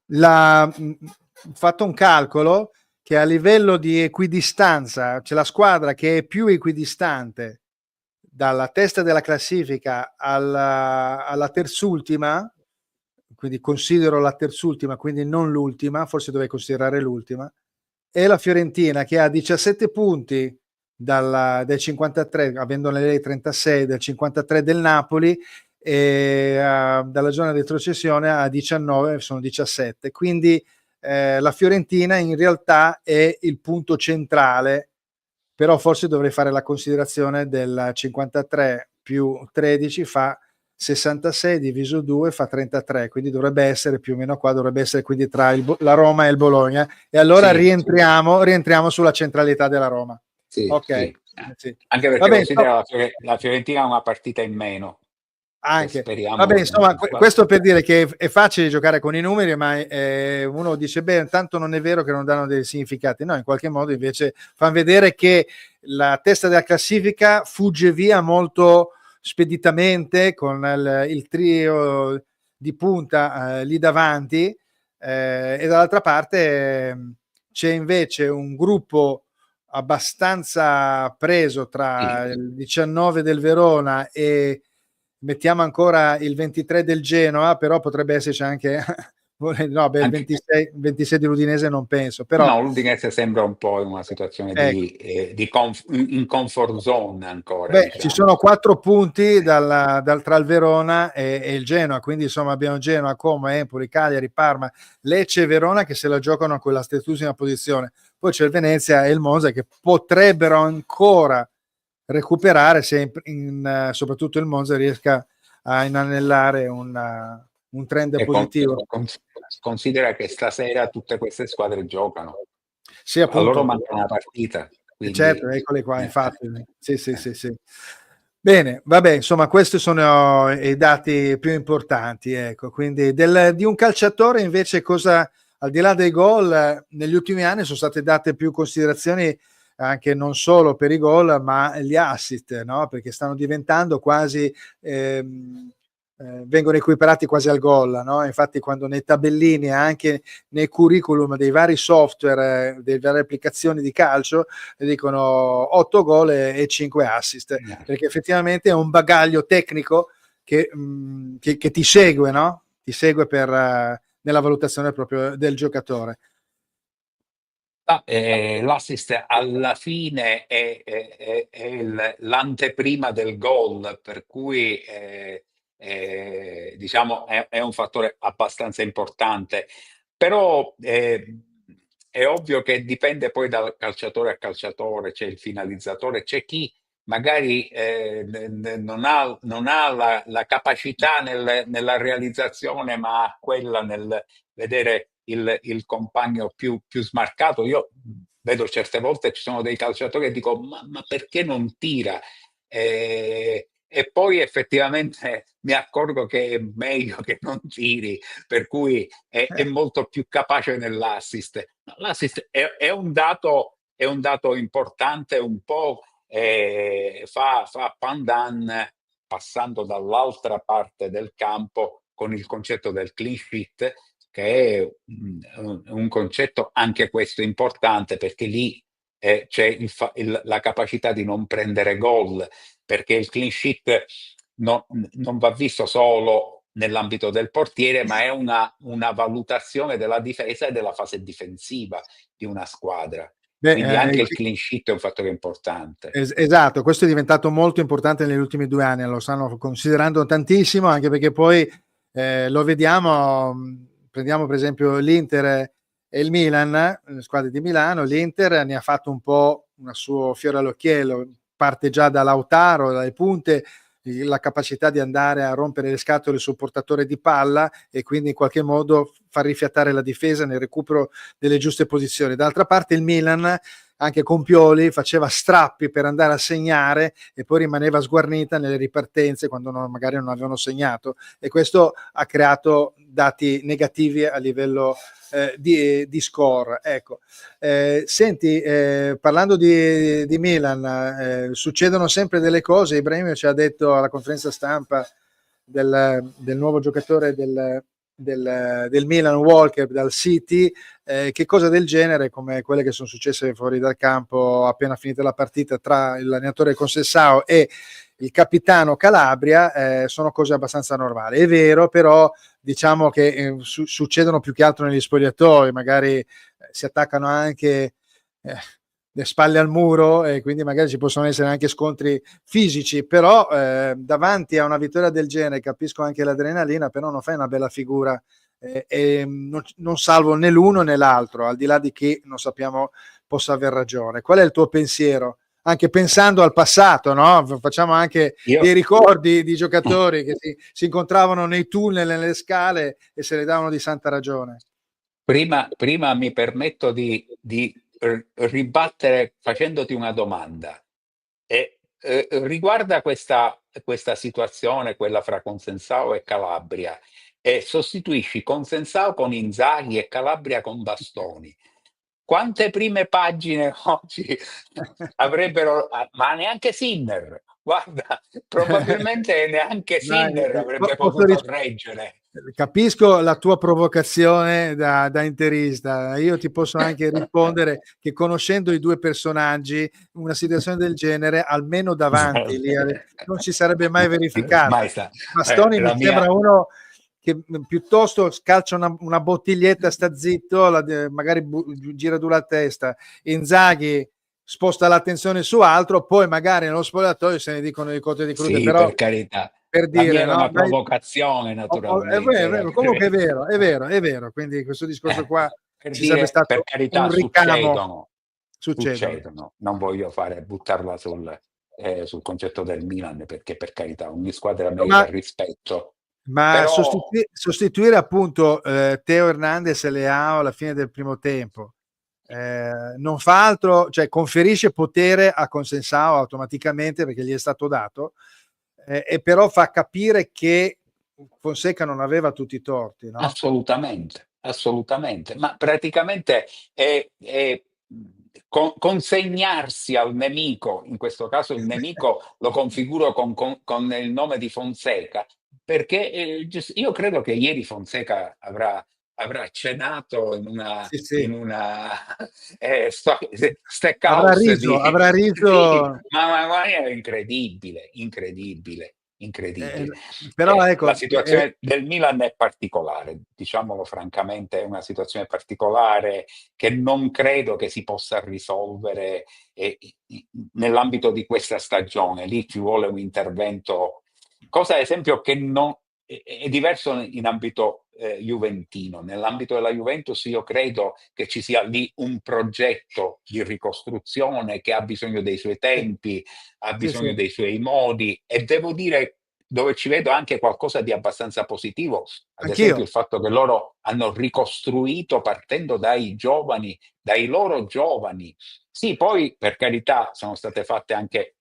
ho fatto un calcolo che a livello di equidistanza c'è la squadra che è più equidistante dalla testa della classifica alla terzultima, quindi considero la terzultima, quindi non l'ultima, forse dovrei considerare l'ultima, e la Fiorentina che ha 17 punti dai 53, avendone lei 36, del 53 del Napoli, e dalla zona di retrocessione a 19 sono 17, quindi la Fiorentina in realtà è il punto centrale, però forse dovrei fare la considerazione del 53 più 13 fa 66 diviso 2 fa 33, quindi dovrebbe essere più o meno qua, dovrebbe essere quindi tra la Roma e il Bologna, e allora Sì, rientriamo sulla centralità della Roma. sì, Ok, sì. sì. Anche perché Vabbè, considera la Fiorentina una partita in meno. anche. Vabbè, Speriamo. insomma, questo per dire che è facile giocare con i numeri, ma uno dice, beh, tanto non è vero che non danno dei significati. No, in qualche modo invece fanno vedere che la testa della classifica fugge via molto speditamente con il trio di punta lì davanti, e dall'altra parte c'è invece un gruppo abbastanza preso tra il 19 del Verona e mettiamo ancora il 23 del Genoa, però potrebbe esserci anche no, beh, il 26 dell'Udinese non penso, però No, l'Udinese sembra un po' in una situazione ecco. in comfort zone ancora, Beh, ci diciamo. sono 4 punti tra il Verona e il Genoa, quindi insomma abbiamo Genoa, Como, Empoli, Cagliari, Parma, Lecce e Verona che se la giocano a quella stettissima posizione. Poi c'è il Venezia e il Monza che potrebbero ancora recuperare se soprattutto il Monza riesca a inanellare un trend E positivo. considera che stasera tutte queste squadre giocano. Sì, A loro appunto. manca una partita. Certo, Quindi, eccole qua, infatti. Sì, sì, sì, sì. Bene, vabbè, insomma, questi sono i dati più importanti, ecco. Quindi di un calciatore invece cosa, al di là dei gol, negli ultimi anni sono state date più considerazioni anche non solo per i gol, ma gli assist, no? Perché stanno diventando quasi vengono equiparati quasi al gol, no? Infatti quando nei tabellini, anche nei curriculum dei vari software, delle varie applicazioni di calcio, dicono 8 gol e 5 assist, perché effettivamente è un bagaglio tecnico che ti segue, no? Ti segue nella valutazione proprio del giocatore. l'assist alla fine è l'anteprima del gol, per cui diciamo è un fattore abbastanza importante. Però è ovvio che dipende poi dal calciatore a calciatore, c'è il finalizzatore, c'è chi magari non ha la capacità nella realizzazione, ma ha quella nel vedere il compagno più smarcato. Io vedo certe volte ci sono dei calciatori e dico ma perché non tira? E poi effettivamente mi accorgo che è meglio che non tiri, per cui è molto più capace nell'assist. L'assist è un dato importante, un po' fa pandan passando dall'altra parte del campo con il concetto del clean sheet, che è un concetto anche questo importante, perché lì c'è la capacità di non prendere gol, perché il clean sheet non va visto solo nell'ambito del portiere, ma è una valutazione della difesa e della fase difensiva di una squadra. Quindi anche il clean sheet è un fattore importante. Esatto, questo è diventato molto importante negli ultimi 2 anni, lo stanno considerando tantissimo, anche perché poi lo vediamo, prendiamo per esempio l'Inter e il Milan, le squadre di Milano. L'Inter ne ha fatto un po' un suo fiore all'occhiello, parte già da Lautaro, dalle punte, la capacità di andare a rompere le scatole sul portatore di palla e quindi in qualche modo far rifiatare la difesa nel recupero delle giuste posizioni. D'altra parte il Milan, anche con Pioli, faceva strappi per andare a segnare e poi rimaneva sguarnita nelle ripartenze quando magari non avevano segnato, e questo ha creato dati negativi a livello di score. Ecco. Senti, parlando di Milan, succedono sempre delle cose. Ibrahimovic ci ha detto alla conferenza stampa del nuovo giocatore del Milan, Walker, dal City, che cose del genere, come quelle che sono successe fuori dal campo appena finita la partita tra l'allenatore Conceição e il capitano Calabria, sono cose abbastanza normali. È vero, però diciamo che succedono più che altro negli spogliatoi, magari si attaccano anche le spalle al muro e quindi magari ci possono essere anche scontri fisici, però davanti a una vittoria del genere capisco anche l'adrenalina, però non fai una bella figura e non salvo né l'uno né l'altro, al di là di chi non sappiamo possa aver ragione. Qual è il tuo pensiero? Anche pensando al passato, no? Facciamo anche dei ricordi di giocatori che si incontravano nei tunnel, nelle scale e se le davano di santa ragione. Prima mi permetto di ribattere facendoti una domanda. Riguarda questa situazione, quella fra Conceição e Calabria, e sostituisci Conceição con Inzaghi e Calabria con Bastoni. Quante prime pagine oggi avrebbero, ma neanche Sinner, guarda, probabilmente neanche Sinner avrebbe potuto reggere. Capisco la tua provocazione da interista. Io ti posso anche rispondere che, conoscendo i due personaggi, una situazione del genere almeno davanti lì non si sarebbe mai verificata. Bastoni mi sembra uno che piuttosto scalcia una bottiglietta, sta zitto, magari gira giù la testa. Inzaghi sposta l'attenzione su altro, poi magari nello spogliatoio se ne dicono di cotte di crude. Sì, però per carità. per dire, era una provocazione, naturalmente. È vero, comunque è vero, quindi questo discorso qua ci sarebbe stato, per carità, un ricamo. Succedono. Non voglio buttarla sul concetto del Milan, perché per carità ogni squadra merita rispetto. Ma però sostituire appunto Theo Hernandez e Leao alla fine del primo tempo non fa altro, cioè conferisce potere a Conceição automaticamente perché gli è stato dato, e però fa capire che Fonseca non aveva tutti i torti, no? Assolutamente, ma praticamente è consegnarsi al nemico. In questo caso il nemico lo configuro con il nome di Fonseca, perché io credo che ieri Fonseca avrà cenato in una steakhouse, avrà riso. Ma è incredibile. Però ecco, la situazione del Milan è particolare, diciamolo francamente, è una situazione particolare che non credo che si possa risolvere nell'ambito di questa stagione. Lì ci vuole un intervento, cosa ad esempio che non è diverso in ambito juventino. Nell'ambito della Juventus io credo che ci sia lì un progetto di ricostruzione che ha bisogno dei suoi tempi, ha bisogno dei suoi modi, e devo dire dove ci vedo anche qualcosa di abbastanza positivo, ad esempio il fatto che loro hanno ricostruito partendo dai loro giovani. Sì, poi per carità sono state fatte anche,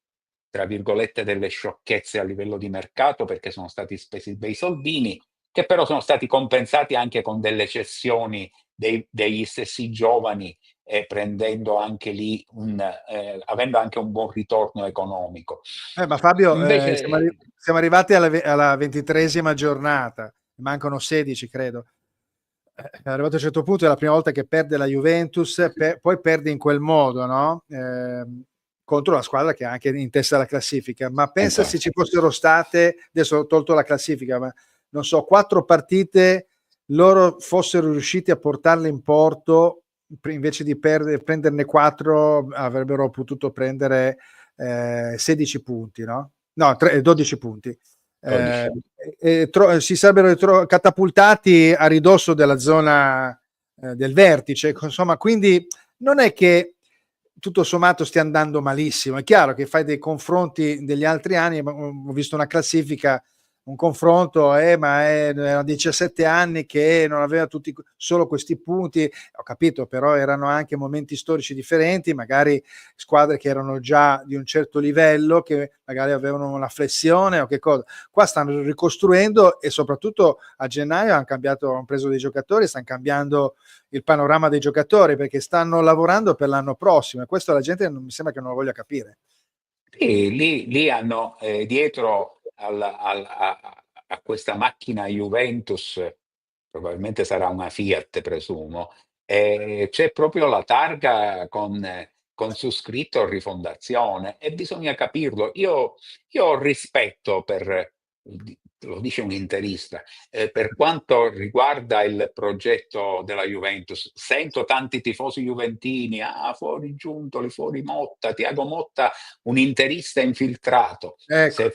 tra virgolette, delle sciocchezze a livello di mercato, perché sono stati spesi bei soldini, che però sono stati compensati anche con delle cessioni degli stessi giovani, prendendo anche lì avendo anche un buon ritorno economico. Ma Fabio, invece, siamo arrivati alla 23esima giornata, mancano 16 credo. è arrivato a un certo punto, è la prima volta che perde la Juventus, poi perde in quel modo, no? Contro la squadra che è anche in testa alla classifica, ma pensa se ci fossero state, adesso ho tolto la classifica, ma non so, 4 partite loro fossero riusciti a portarle in porto, invece di prenderne 4 avrebbero potuto prendere 16 punti, no? No, 12 punti. Si sarebbero catapultati a ridosso della zona del vertice, insomma, quindi non è che tutto sommato stia andando malissimo. È chiaro che fai dei confronti degli altri anni, ho visto una classifica, un confronto, ma erano 17 anni che non aveva tutti solo questi punti, ho capito, però erano anche momenti storici differenti, magari squadre che erano già di un certo livello, che magari avevano una flessione o che cosa. Qua stanno ricostruendo e soprattutto a gennaio hanno preso dei giocatori, stanno cambiando il panorama dei giocatori perché stanno lavorando per l'anno prossimo e questo la gente non mi sembra che non lo voglia capire. Sì, lì hanno dietro a questa macchina Juventus, probabilmente sarà una Fiat, presumo, c'è proprio la targa con su scritto Rifondazione e bisogna capirlo. Io ho rispetto per, lo dice un interista, per quanto riguarda il progetto della Juventus. Sento tanti tifosi juventini, fuori Giuntoli, fuori Motta, Tiago Motta, un interista infiltrato. Ecco.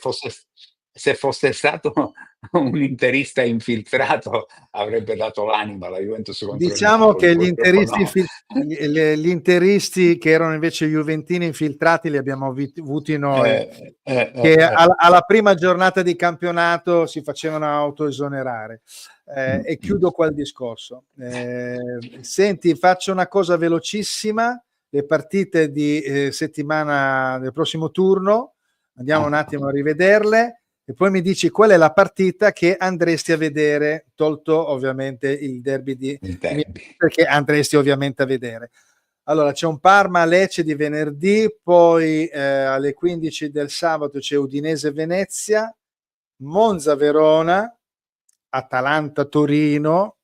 Se fosse stato un interista infiltrato avrebbe dato l'anima alla Juventus contro diciamo il Napoli, gli interisti che erano invece juventini infiltrati li abbiamo avuti noi, che alla prima giornata di campionato si facevano autoesonerare. E chiudo qua il discorso. Senti, faccio una cosa velocissima, le partite di settimana del prossimo turno, andiamo un attimo a rivederle e poi mi dici qual è la partita che andresti a vedere, tolto ovviamente il derby perché andresti ovviamente a vedere. Allora c'è un Parma-Lecce di venerdì, poi alle 15 del sabato c'è Udinese-Venezia, Monza-Verona, Atalanta-Torino,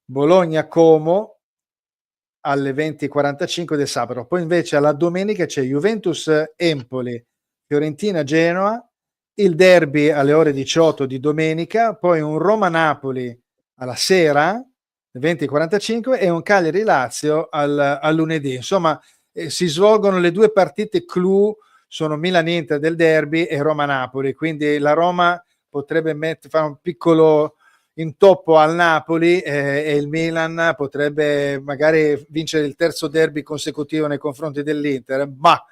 Bologna-Como alle 20:45 del sabato. Poi invece alla domenica c'è Juventus-Empoli, Fiorentina-Genoa, il derby alle ore 18 di domenica, poi un Roma-Napoli alla sera 20:45 e un Cagliari-Lazio al lunedì. Insomma, si svolgono le 2 partite clou, sono Milan-Inter del derby e Roma-Napoli, quindi la Roma potrebbe fare un piccolo intoppo al Napoli e il Milan potrebbe magari vincere il terzo derby consecutivo nei confronti dell'Inter, ma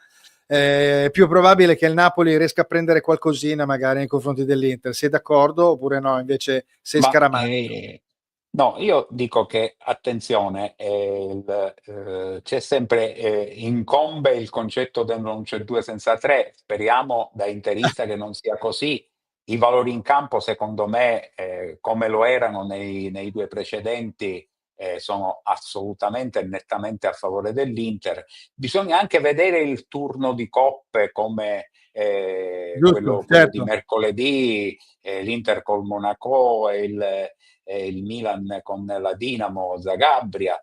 è più probabile che il Napoli riesca a prendere qualcosina magari nei confronti dell'Inter. Sei d'accordo oppure no? Invece sei scaramantico? No, io dico che attenzione, c'è sempre, incombe il concetto del non c'è 2 senza 3, speriamo da interista che non sia così. I valori in campo secondo me, come lo erano nei 2 precedenti, sono assolutamente e nettamente a favore dell'Inter. Bisogna anche vedere il turno di coppe come Giusto, quello di certo. mercoledì, l'Inter col Monaco e il Milan con la Dinamo Zagabria,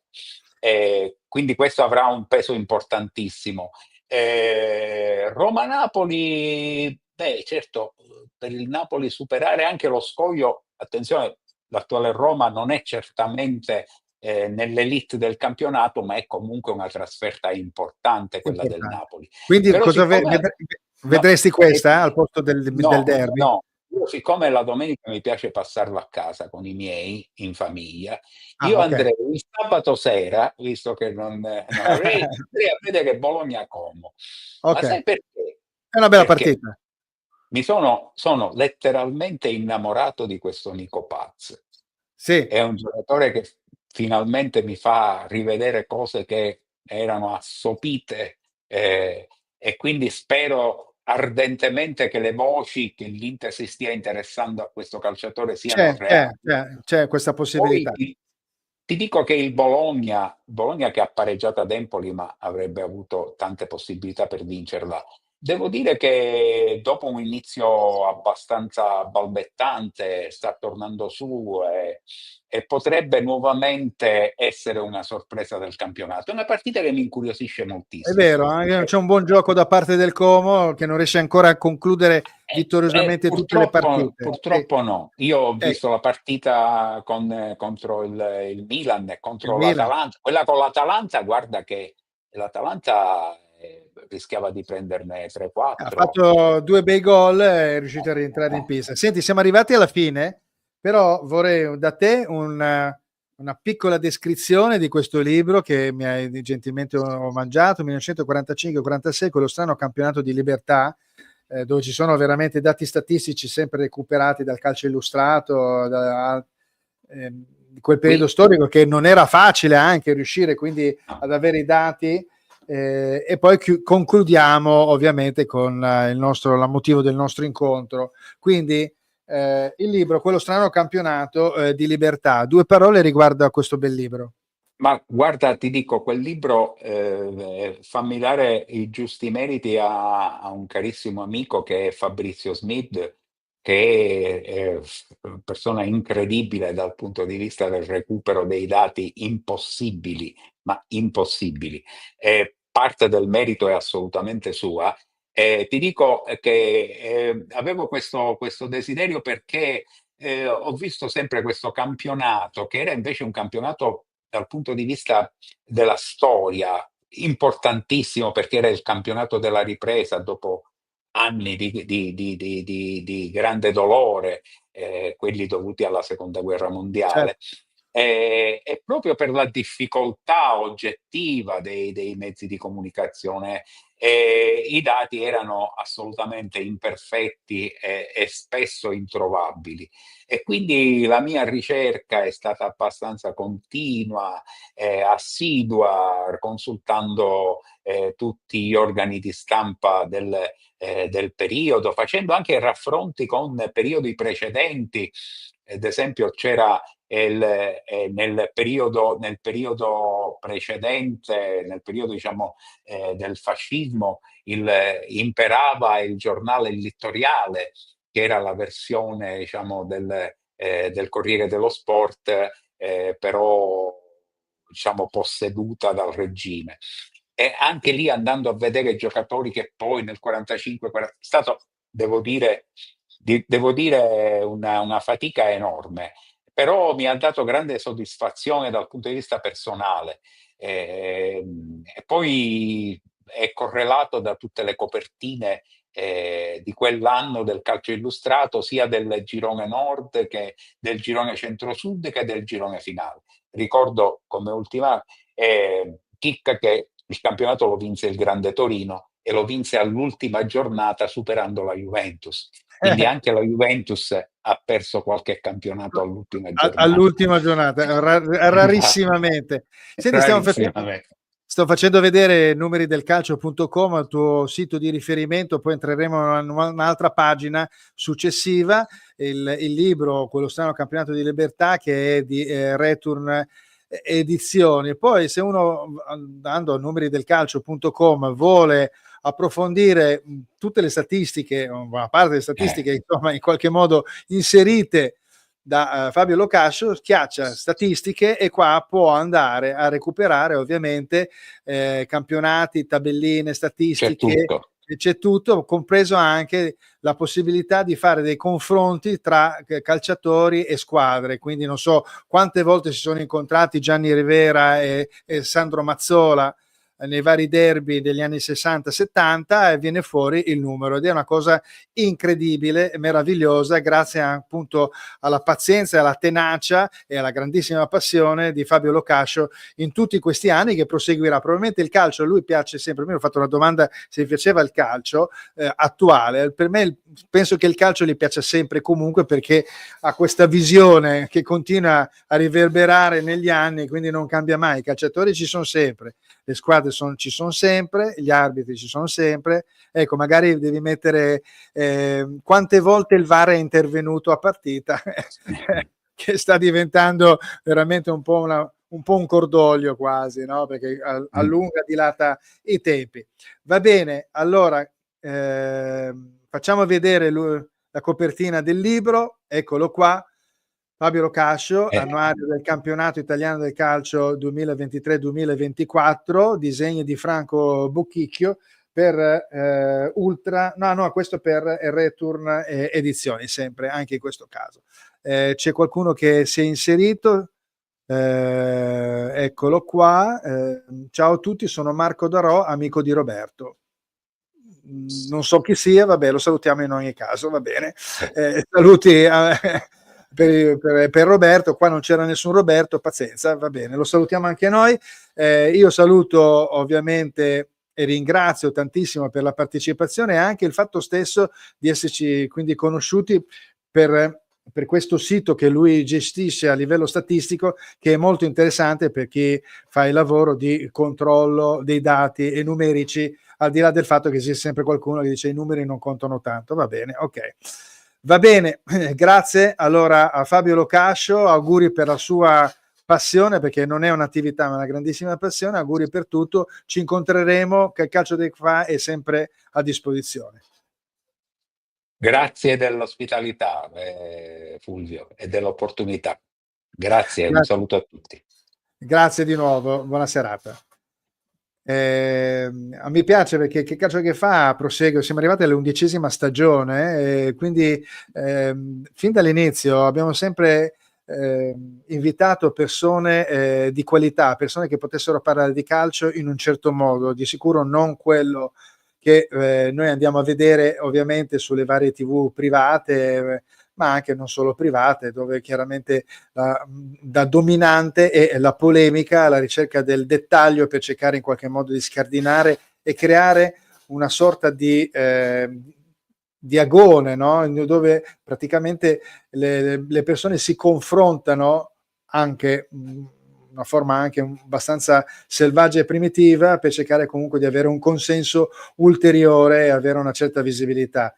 quindi questo avrà un peso importantissimo. Roma-Napoli, certo, per il Napoli superare anche lo scoglio, attenzione, l'attuale Roma non è certamente nell'elite del campionato, ma è comunque una trasferta importante quella del Napoli. Quindi però cosa vedresti questa al posto del derby? No, io siccome la domenica mi piace passarlo a casa con i miei, in famiglia, io andrei il sabato sera, visto che non avrei, andrei a vedere Bologna-Como. Ma sai perché? È una bella Perché partita. sono letteralmente innamorato di questo Nico Paz. Sì. È un giocatore che finalmente mi fa rivedere cose che erano assopite, e quindi spero ardentemente che le voci che l'Inter si stia interessando a questo calciatore siano reali. C'è questa possibilità. Poi ti dico che il Bologna che ha pareggiato ad Empoli, ma avrebbe avuto tante possibilità per vincerla, Devo dire che dopo un inizio abbastanza balbettante sta tornando su e potrebbe nuovamente essere una sorpresa del campionato. È una partita che mi incuriosisce È moltissimo. vero, c'è un buon gioco da parte del Como che non riesce ancora a concludere vittoriosamente tutte le partite. Purtroppo no. Io ho visto Ecco, la partita contro il Milan e il contro Milan l'Atalanta. Quella con l'Atalanta, guarda che l'Atalanta rischiava di prenderne ha 3-4. fatto 2 bei gol e è riuscito a rientrare in pista. Senti, siamo arrivati alla fine, però vorrei da te una piccola descrizione di questo libro che mi hai gentilmente mangiato, 1945-46, quello strano campionato di libertà, dove ci sono veramente dati statistici sempre recuperati dal Calcio Illustrato, di quel periodo storico che non era facile anche riuscire quindi ad avere i dati. E poi concludiamo ovviamente con la motivo del nostro incontro. Quindi il libro, quello strano campionato di libertà. 2 parole riguardo a questo bel libro. Ma guarda, ti dico, quel libro fammi dare i giusti meriti a un carissimo amico che è Fabrizio Smith, che è una persona incredibile dal punto di vista del recupero dei dati impossibili, ma impossibili. Parte del merito è assolutamente sua. Ti dico che avevo questo desiderio perché ho visto sempre questo campionato, che era invece un campionato dal punto di vista della storia importantissimo, perché era il campionato della ripresa dopo anni di grande dolore, quelli dovuti alla seconda guerra mondiale. Certo. E proprio per la difficoltà oggettiva dei mezzi di comunicazione, i dati erano assolutamente imperfetti e spesso introvabili. E quindi la mia ricerca è stata abbastanza continua, assidua, consultando tutti gli organi di stampa del periodo, facendo anche raffronti con periodi precedenti. Ad esempio, c'era nel periodo precedente, nel periodo diciamo del fascismo, imperava il giornale Littoriale, che era la versione diciamo del Corriere dello Sport, però diciamo posseduta dal regime. E anche lì, andando a vedere i giocatori che poi nel 45 è stato, devo dire una fatica enorme, però mi ha dato grande soddisfazione dal punto di vista personale. E poi è correlato da tutte le copertine di quell'anno del calcio illustrato, sia del girone nord che del girone centro-sud che del girone finale. Ricordo come ultima chicca che il campionato lo vinse il Grande Torino e lo vinse all'ultima giornata superando la Juventus. Quindi anche la Juventus ha perso qualche campionato all'ultima giornata. All'ultima giornata, rarissimamente. Senti, sto facendo vedere numeridelcalcio.com, il tuo sito di riferimento, poi entreremo in un'altra pagina successiva, il libro, quello strano campionato di libertà, che è di Return Edizioni. Poi se uno, andando a numeridelcalcio.com, vuole approfondire tutte le statistiche, una parte delle statistiche insomma in qualche modo inserite da Fabio Locascio, schiaccia statistiche e qua può andare a recuperare ovviamente campionati, tabelline, statistiche, c'è tutto, compreso anche la possibilità di fare dei confronti tra calciatori e squadre. Quindi non so quante volte si sono incontrati Gianni Rivera e Sandro Mazzola nei vari derby degli anni 60-70 e viene fuori il numero, ed è una cosa incredibile, meravigliosa, grazie appunto alla pazienza, alla tenacia e alla grandissima passione di Fabio Locascio in tutti questi anni, che proseguirà. Probabilmente il calcio a lui piace sempre. Mi ho fatto una domanda se gli piaceva il calcio attuale. Per me penso che il calcio gli piaccia sempre comunque, perché ha questa visione che continua a riverberare negli anni, quindi non cambia mai. I calciatori ci sono sempre, le squadre ci sono sempre, gli arbitri ci sono sempre. Ecco, magari devi mettere quante volte il VAR è intervenuto a partita che sta diventando veramente un po' un cordoglio quasi, no? Perché allunga, dilata i tempi. Va bene, allora facciamo vedere la copertina del libro, eccolo qua, Fabio Locascio, annuario del campionato italiano del calcio 2023-2024, disegni di Franco Bocchicchio per questo per Return Edizioni, sempre anche in questo caso. C'è qualcuno che si è inserito, eccolo qua. Ciao a tutti, sono Marco Darò, amico di Roberto. Non so chi sia, vabbè, lo salutiamo in ogni caso, va bene. Saluti per Roberto, qua non c'era nessun Roberto, pazienza, va bene, lo salutiamo anche noi. Io saluto ovviamente e ringrazio tantissimo per la partecipazione e anche il fatto stesso di esserci quindi conosciuti per questo sito che lui gestisce a livello statistico, che è molto interessante per chi fa il lavoro di controllo dei dati e numerici, al di là del fatto che c'è sempre qualcuno che dice i numeri non contano tanto. Va bene, ok. Va bene, grazie allora a Fabio Locascio, auguri per la sua passione, perché non è un'attività ma una grandissima passione, auguri per tutto, ci incontreremo, che il calcio che fa è sempre a disposizione. Grazie dell'ospitalità, Fulvio, e dell'opportunità. Grazie, un saluto a tutti. Grazie di nuovo, buona serata. Mi piace perché Che calcio che fa prosegue, siamo arrivati all'11ª stagione, quindi fin dall'inizio abbiamo sempre invitato persone di qualità, persone che potessero parlare di calcio in un certo modo, di sicuro non quello che noi andiamo a vedere ovviamente sulle varie TV private, ma anche non solo private, dove chiaramente da dominante è la polemica, la ricerca del dettaglio per cercare in qualche modo di scardinare e creare una sorta di agone, no? Dove praticamente le persone si confrontano anche una forma anche abbastanza selvaggia e primitiva per cercare comunque di avere un consenso ulteriore e avere una certa visibilità.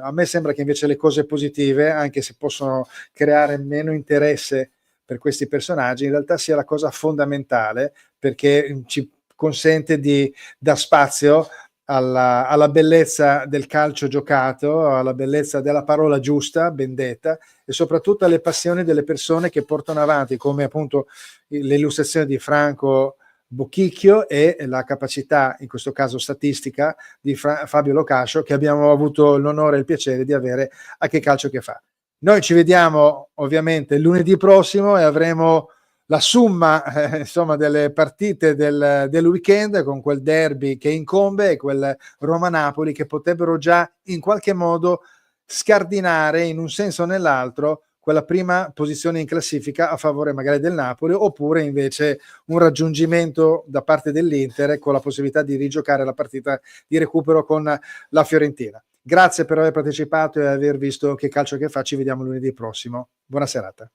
A me sembra che invece le cose positive, anche se possono creare meno interesse per questi personaggi, in realtà sia la cosa fondamentale, perché ci consente di dar spazio alla bellezza del calcio giocato, alla bellezza della parola giusta, ben detta, e soprattutto alle passioni delle persone che portano avanti, come appunto l'illustrazione di Franco Bocchicchio e la capacità, in questo caso statistica, di Fabio Locascio, che abbiamo avuto l'onore e il piacere di avere a Che calcio che fa. Noi ci vediamo ovviamente lunedì prossimo e avremo la somma insomma delle partite del weekend, con quel derby che incombe e quel Roma-Napoli che potrebbero già in qualche modo scardinare in un senso o nell'altro quella prima posizione in classifica a favore magari del Napoli, oppure invece un raggiungimento da parte dell'Inter con la possibilità di rigiocare la partita di recupero con la Fiorentina. Grazie per aver partecipato e aver visto Che calcio che fa, ci vediamo lunedì prossimo. Buona serata.